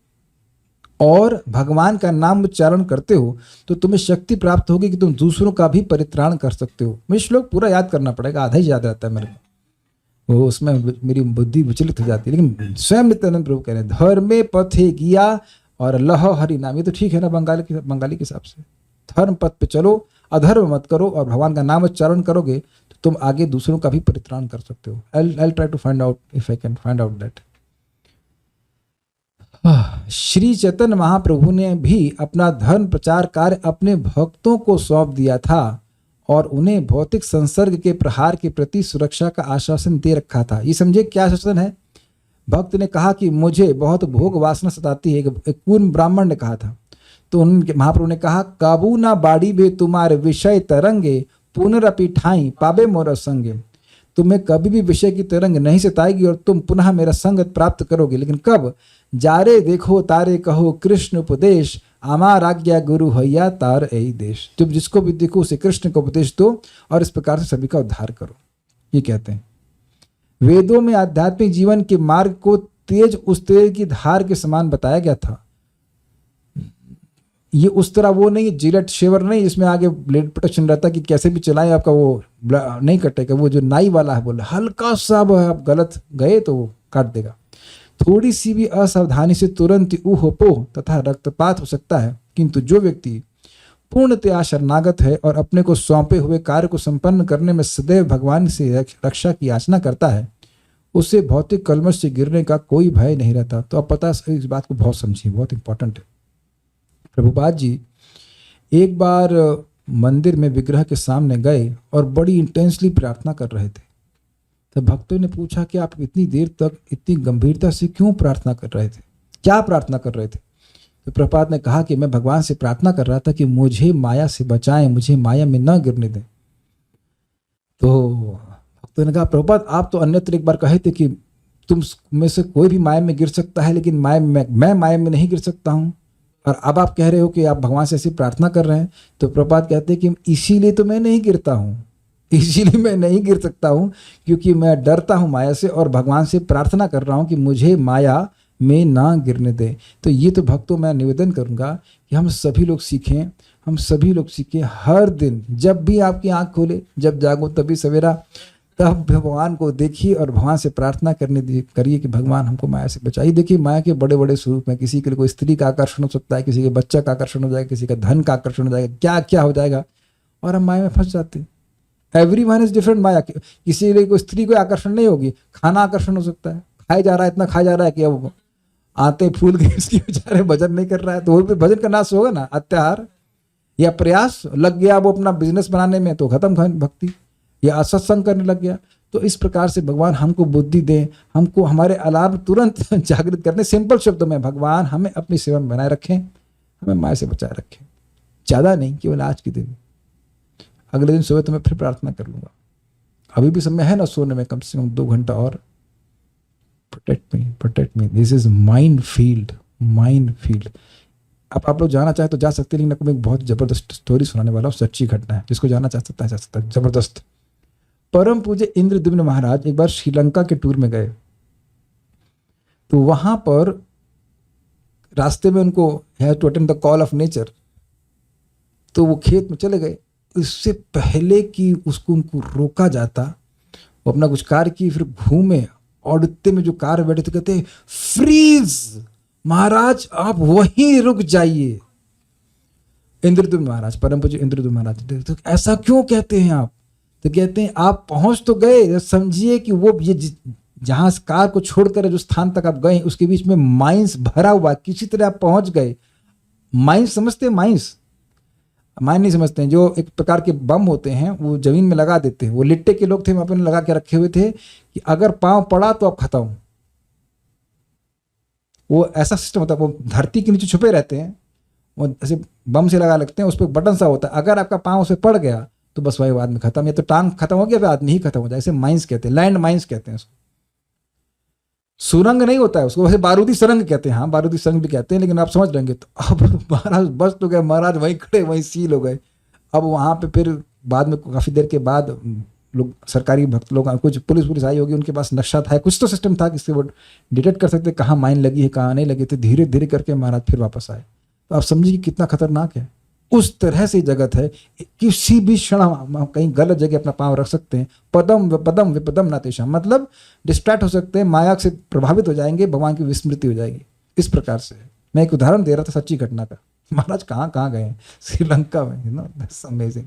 और भगवान का नाम उच्चारण करते हो तो तुम्हें शक्ति प्राप्त होगी कि तुम दूसरों का भी परित्राण कर सकते हो। मुझे श्लोक पूरा याद करना पड़ेगा, आधा ही याद रहता है मेरे को, वो उसमें मेरी बुद्धि विचलित हो जाती है। लेकिन स्वयं नित्यानंद प्रभु कह रहे हैं धर्मे पथे गिया और लह हरि नाम। ये तो ठीक है ना बंगाली के हिसाब से, धर्म पथ पे चलो, अधर्म मत करो, और भगवान का नाम उच्चारण करोगे तो तुम आगे दूसरों का भी परित्राण कर सकते हो। I'll try to find out if I can find out that। Shri Chaitanya Mahaprabhu ने भी अपना धर्म प्रचार कार्य अपने भक्तों को सौंप दिया था और उन्हें भौतिक संसर्ग के प्रहार के प्रति सुरक्षा का आश्वासन दे रखा था। ये समझे क्या आश्वासन है? भक्त ने कहा कि मुझे बहुत भोग वासना सताती है, एक पूर्ण ब्राह्मण ने कहा था। तो उनके महाप्रभु ने कहा काबू ना बाड़ी बे तुम्हारे विषय तरंगे पुनरअपि ठाई पाबे मोर संगे। तुम्हें कभी भी विषय की तरंग नहीं सताएगी और तुम पुनः मेरा संगत प्राप्त करोगे। लेकिन कब? जारे देखो तारे कहो कृष्ण उपदेश, आमार आज्ञा गुरु हैया तार ऐ देश। तुम जिसको भी देखो उसे कृष्ण को उपदेश दो और इस प्रकार से सभी का उद्धार करो। ये कहते हैं वेदों में आध्यात्मिक जीवन के मार्ग को तेज उस तेज की धार के समान बताया गया था। ये उस तरह वो नहीं, जिलेट शेवर नहीं, इसमें आगे ब्लेड प्रोटेक्शन रहता कि कैसे भी चलाएं आपका वो नहीं कटेगा। वो जो नाई वाला है बोला हल्का सा आप गलत गए तो वो काट देगा। थोड़ी सी भी असावधानी से तुरंत ऊहोपोह तथा रक्तपात हो सकता है, किंतु जो व्यक्ति पूर्णतया शरणागत है और अपने को सौंपे हुए कार्य को संपन्न करने में सदैव भगवान से रक्षा की याचना करता है, उसे भौतिक कलमश से गिरने का कोई भय नहीं रहता। तो अब पता इस बात को बहुत समझिए, बहुत इंपॉर्टेंट है। प्रभुपाद जी एक बार मंदिर में विग्रह के सामने गए और बड़ी इंटेंसली प्रार्थना कर रहे थे। तो भक्तों ने पूछा कि आप इतनी देर तक इतनी गंभीरता से क्यों प्रार्थना कर रहे थे, क्या प्रार्थना कर रहे थे? तो प्रभुपाद ने कहा कि मैं भगवान से प्रार्थना कर रहा था कि मुझे माया से बचाएं, मुझे माया में न गिरने दें। तो भक्तों ने कहा प्रभुपाद आप तो अन्यत्र एक बार कहे थे कि तुम में से कोई भी माया में गिर सकता है, लेकिन मैं माया में नहीं गिर सकता हूँ, और अब आप कह रहे हो कि आप भगवान से ऐसी प्रार्थना कर रहे हैं। तो प्रभुपाद कहते हैं कि इसीलिए तो मैं नहीं गिरता हूँ, इसीलिए मैं नहीं गिर सकता हूँ क्योंकि मैं डरता हूँ माया से और भगवान से प्रार्थना कर रहा हूँ कि मुझे माया में ना गिरने दे। तो ये तो भक्तों मैं निवेदन करूँगा कि हम सभी लोग सीखें, हम सभी लोग सीखें हर दिन जब भी आपकी आँख खोले, जब जागो तभी सवेरा, तब भगवान को देखिए और भगवान से प्रार्थना करिए कि भगवान हमको माया से बचाइए। देखिए माया के बड़े बड़े स्वरूप में किसी के लिए कोई स्त्री का आकर्षण हो सकता है, किसी के बच्चा का आकर्षण हो जाएगा, किसी का धन का आकर्षण हो जाएगा, क्या क्या हो जाएगा, और हम माया में फंस जाते हैं। एवरीवन इज डिफरेंट माया। किसी लिए कोई स्त्री कोई आकर्षण नहीं होगी, खाना आकर्षण हो सकता है, खाया जा रहा है, इतना खाया जा रहा है कि अब आते फूल गए, इसकी बेचारे भजन नहीं कर रहा है, तो वो भी भजन का नाश होगा ना। अत्याहार या प्रयास लग गया वो अपना बिजनेस बनाने में, तो खत्म भक्ति, या असत्संग करने लग गया। तो इस प्रकार से भगवान हमको बुद्धि दें, हमको हमारे अलार्म तुरंत जागृत करने, सिंपल शब्दों में भगवान हमें अपनी सेवा में बनाए रखें, हमें माया से बचाए रखें। ज़्यादा नहीं, केवल आज के दिन। अगले दिन सुबह तो मैं फिर प्रार्थना कर लूँगा। अभी भी समय है ना सोने में, कम से कम 2 घंटा और। Protect me, this is mind field, mind field. अब आप लोग जाना चाहे तो जा सकते हैं, लेकिन आपको मैं एक बहुत जबरदस्त स्टोरी सुनाने वाला हूँ, सच्ची घटना है, जिसको जाना चाह सकता है जा सकता है, जबरदस्त। परम पूज्य इंद्रद्युम्न महाराज एक बार श्रीलंका के टूर में गए, तो वहां पर रास्ते में उनको have to attend the call of nature, तो वो खेत में चले गए। इससे पहले कि उसको उनको रोका जाता, वो अपना कुछ कार्य की, फिर घूमे और इतने में जो कार बैठे थे कहते फ्रीज महाराज, आप वहीं रुक जाइए। इंद्रद्युम्न महाराज, परम पूज्य इंद्रद्युम्न महाराज, तो ऐसा क्यों कहते हैं आप? तो कहते हैं आप पहुंच तो गए, समझिए कि वो ये जहां कार को छोड़कर जो स्थान तक आप गए उसके बीच में माइंस भरा हुआ, किसी तरह आप पहुंच गए। माइंस समझते हैं? माइंस माइन नहीं समझते हैं, जो एक प्रकार के बम होते हैं, वो जमीन में लगा देते हैं। वो लिट्टे के लोग थे वहां पर लगा के रखे हुए थे कि अगर पांव पड़ा तो आप खत्म। वो ऐसा सिस्टम होता है, वो धरती के नीचे छुपे रहते हैं, वो ऐसे बम से लगा लगते हैं, उस पर बटन सा होता है, अगर आपका पांव उस पर पड़ गया तो बस वही आदमी खत्म, या तो टांग खत्म हो गया, फिर आदमी ही खत्म हो जाए। ऐसे माइंस कहते हैं, लैंड माइंस कहते हैं उसको। सुरंग नहीं होता है उसको, वैसे बारूदी सुरंग कहते हैं, हाँ बारूदी सुरंग भी कहते हैं, लेकिन आप समझ लेंगे। तो अब महाराज बस तो गए, महाराज वहीं खड़े वहीं सील हो गए। अब वहाँ पे फिर बाद में काफ़ी देर के बाद लोग, सरकारी भक्त लोग, कुछ पुलिस आई होगी, उनके पास नक्शा था, कुछ तो सिस्टम था कि वो डिटेक्ट कर सकते कहाँ माइन लगी है कहाँ नहीं लगी। तो धीरे धीरे करके महाराज फिर वापस आए। तो आप समझिए कि कितना खतरनाक है। उस तरह से जगत है, किसी भी क्षण हम कहीं गलत जगह अपना पांव रख सकते हैं। पदम विपदम विपदम नातेशा, मतलब डिस्ट्रैक्ट हो सकते हैं, माया से प्रभावित हो जाएंगे, भगवान की विस्मृति हो जाएगी। इस प्रकार से मैं एक उदाहरण दे रहा था सच्ची घटना का। महाराज कहाँ कहाँ गए हैं, श्रीलंका में, यू नो, दैट्स अमेजिंग।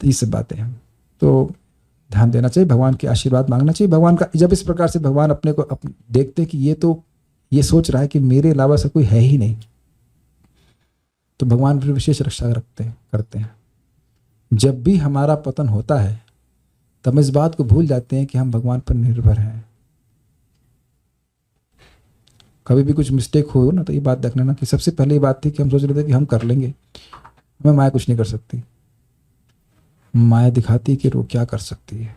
तो ये सब बातें हैं, तो ध्यान देना चाहिए, भगवान के आशीर्वाद मांगना चाहिए भगवान का। जब इस प्रकार से भगवान अपने को देखते हैं कि ये सोच रहा है कि मेरे अलावा से कोई है ही नहीं, तो भगवान फिर विशेष रक्षा करते हैं। जब भी हमारा पतन होता है तब हम इस बात को भूल जाते हैं कि हम भगवान पर निर्भर हैं। कभी भी कुछ मिस्टेक हो ना, तो ये बात देख लेना कि सबसे पहले ये बात थी कि हम सोच रहे थे कि हम कर लेंगे, हमें माया कुछ नहीं कर सकती। माया दिखाती है कि वो क्या कर सकती है,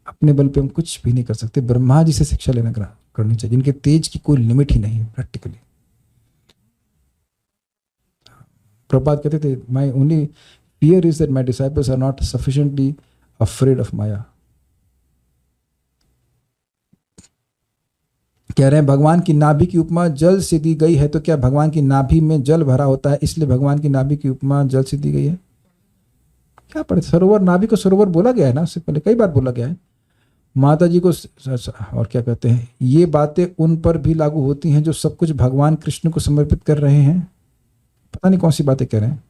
अपने बल पे हम कुछ भी नहीं कर सकते। ब्रह्मा जी से शिक्षा लेना करनी चाहिए, जिनके तेज की कोई लिमिट ही नहीं है प्रैक्टिकली। प्रभुपाद कहते थे, my only fear is that my disciples are not sufficiently afraid of Maya. कह रहे हैं भगवान की नाभि की उपमा जल से दी गई है, तो क्या भगवान की नाभि में जल भरा होता है इसलिए भगवान की नाभि की उपमा जल से दी गई है? क्या पढ़े, सरोवर, नाभि को सरोवर बोला गया है ना, उससे पहले कई बार बोला गया है। माता जी को, और क्या कहते हैं, ये बातें उन पर भी लागू होती हैं जो सब कुछ भगवान कृष्ण को समर्पित कर रहे हैं। पता नहीं कौन सी बातें कह रहे हैं।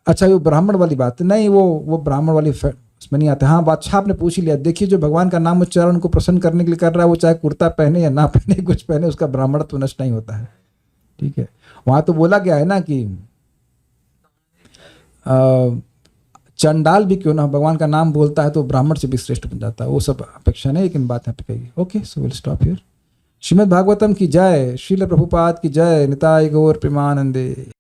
अच्छा, वो ब्राह्मण वाली बात नहीं, वो ब्राह्मण वाली उसमें नहीं आता। हाँ, बादशाह आपने पूछ ही लिया। देखिए, जो भगवान का नाम उच्चारण को प्रसन्न करने के लिए कर रहा है, वो चाहे कुर्ता पहने या ना पहने, कुछ पहने, उसका ब्राह्मणत्व नष्ट नहीं होता है। ठीक है, वहां तो बोला गया है ना कि चंडाल भी क्यों ना भगवान का नाम बोलता है तो ब्राह्मण से भी श्रेष्ठ बन जाता है। वो सब अपेक्षा नहीं, लेकिन बात यहाँ पे कही। Okay, so will stop here. Shrimad Bhagavatam की जय, श्रील प्रभुपाद की जय, निताय गौर प्रेमानंदे।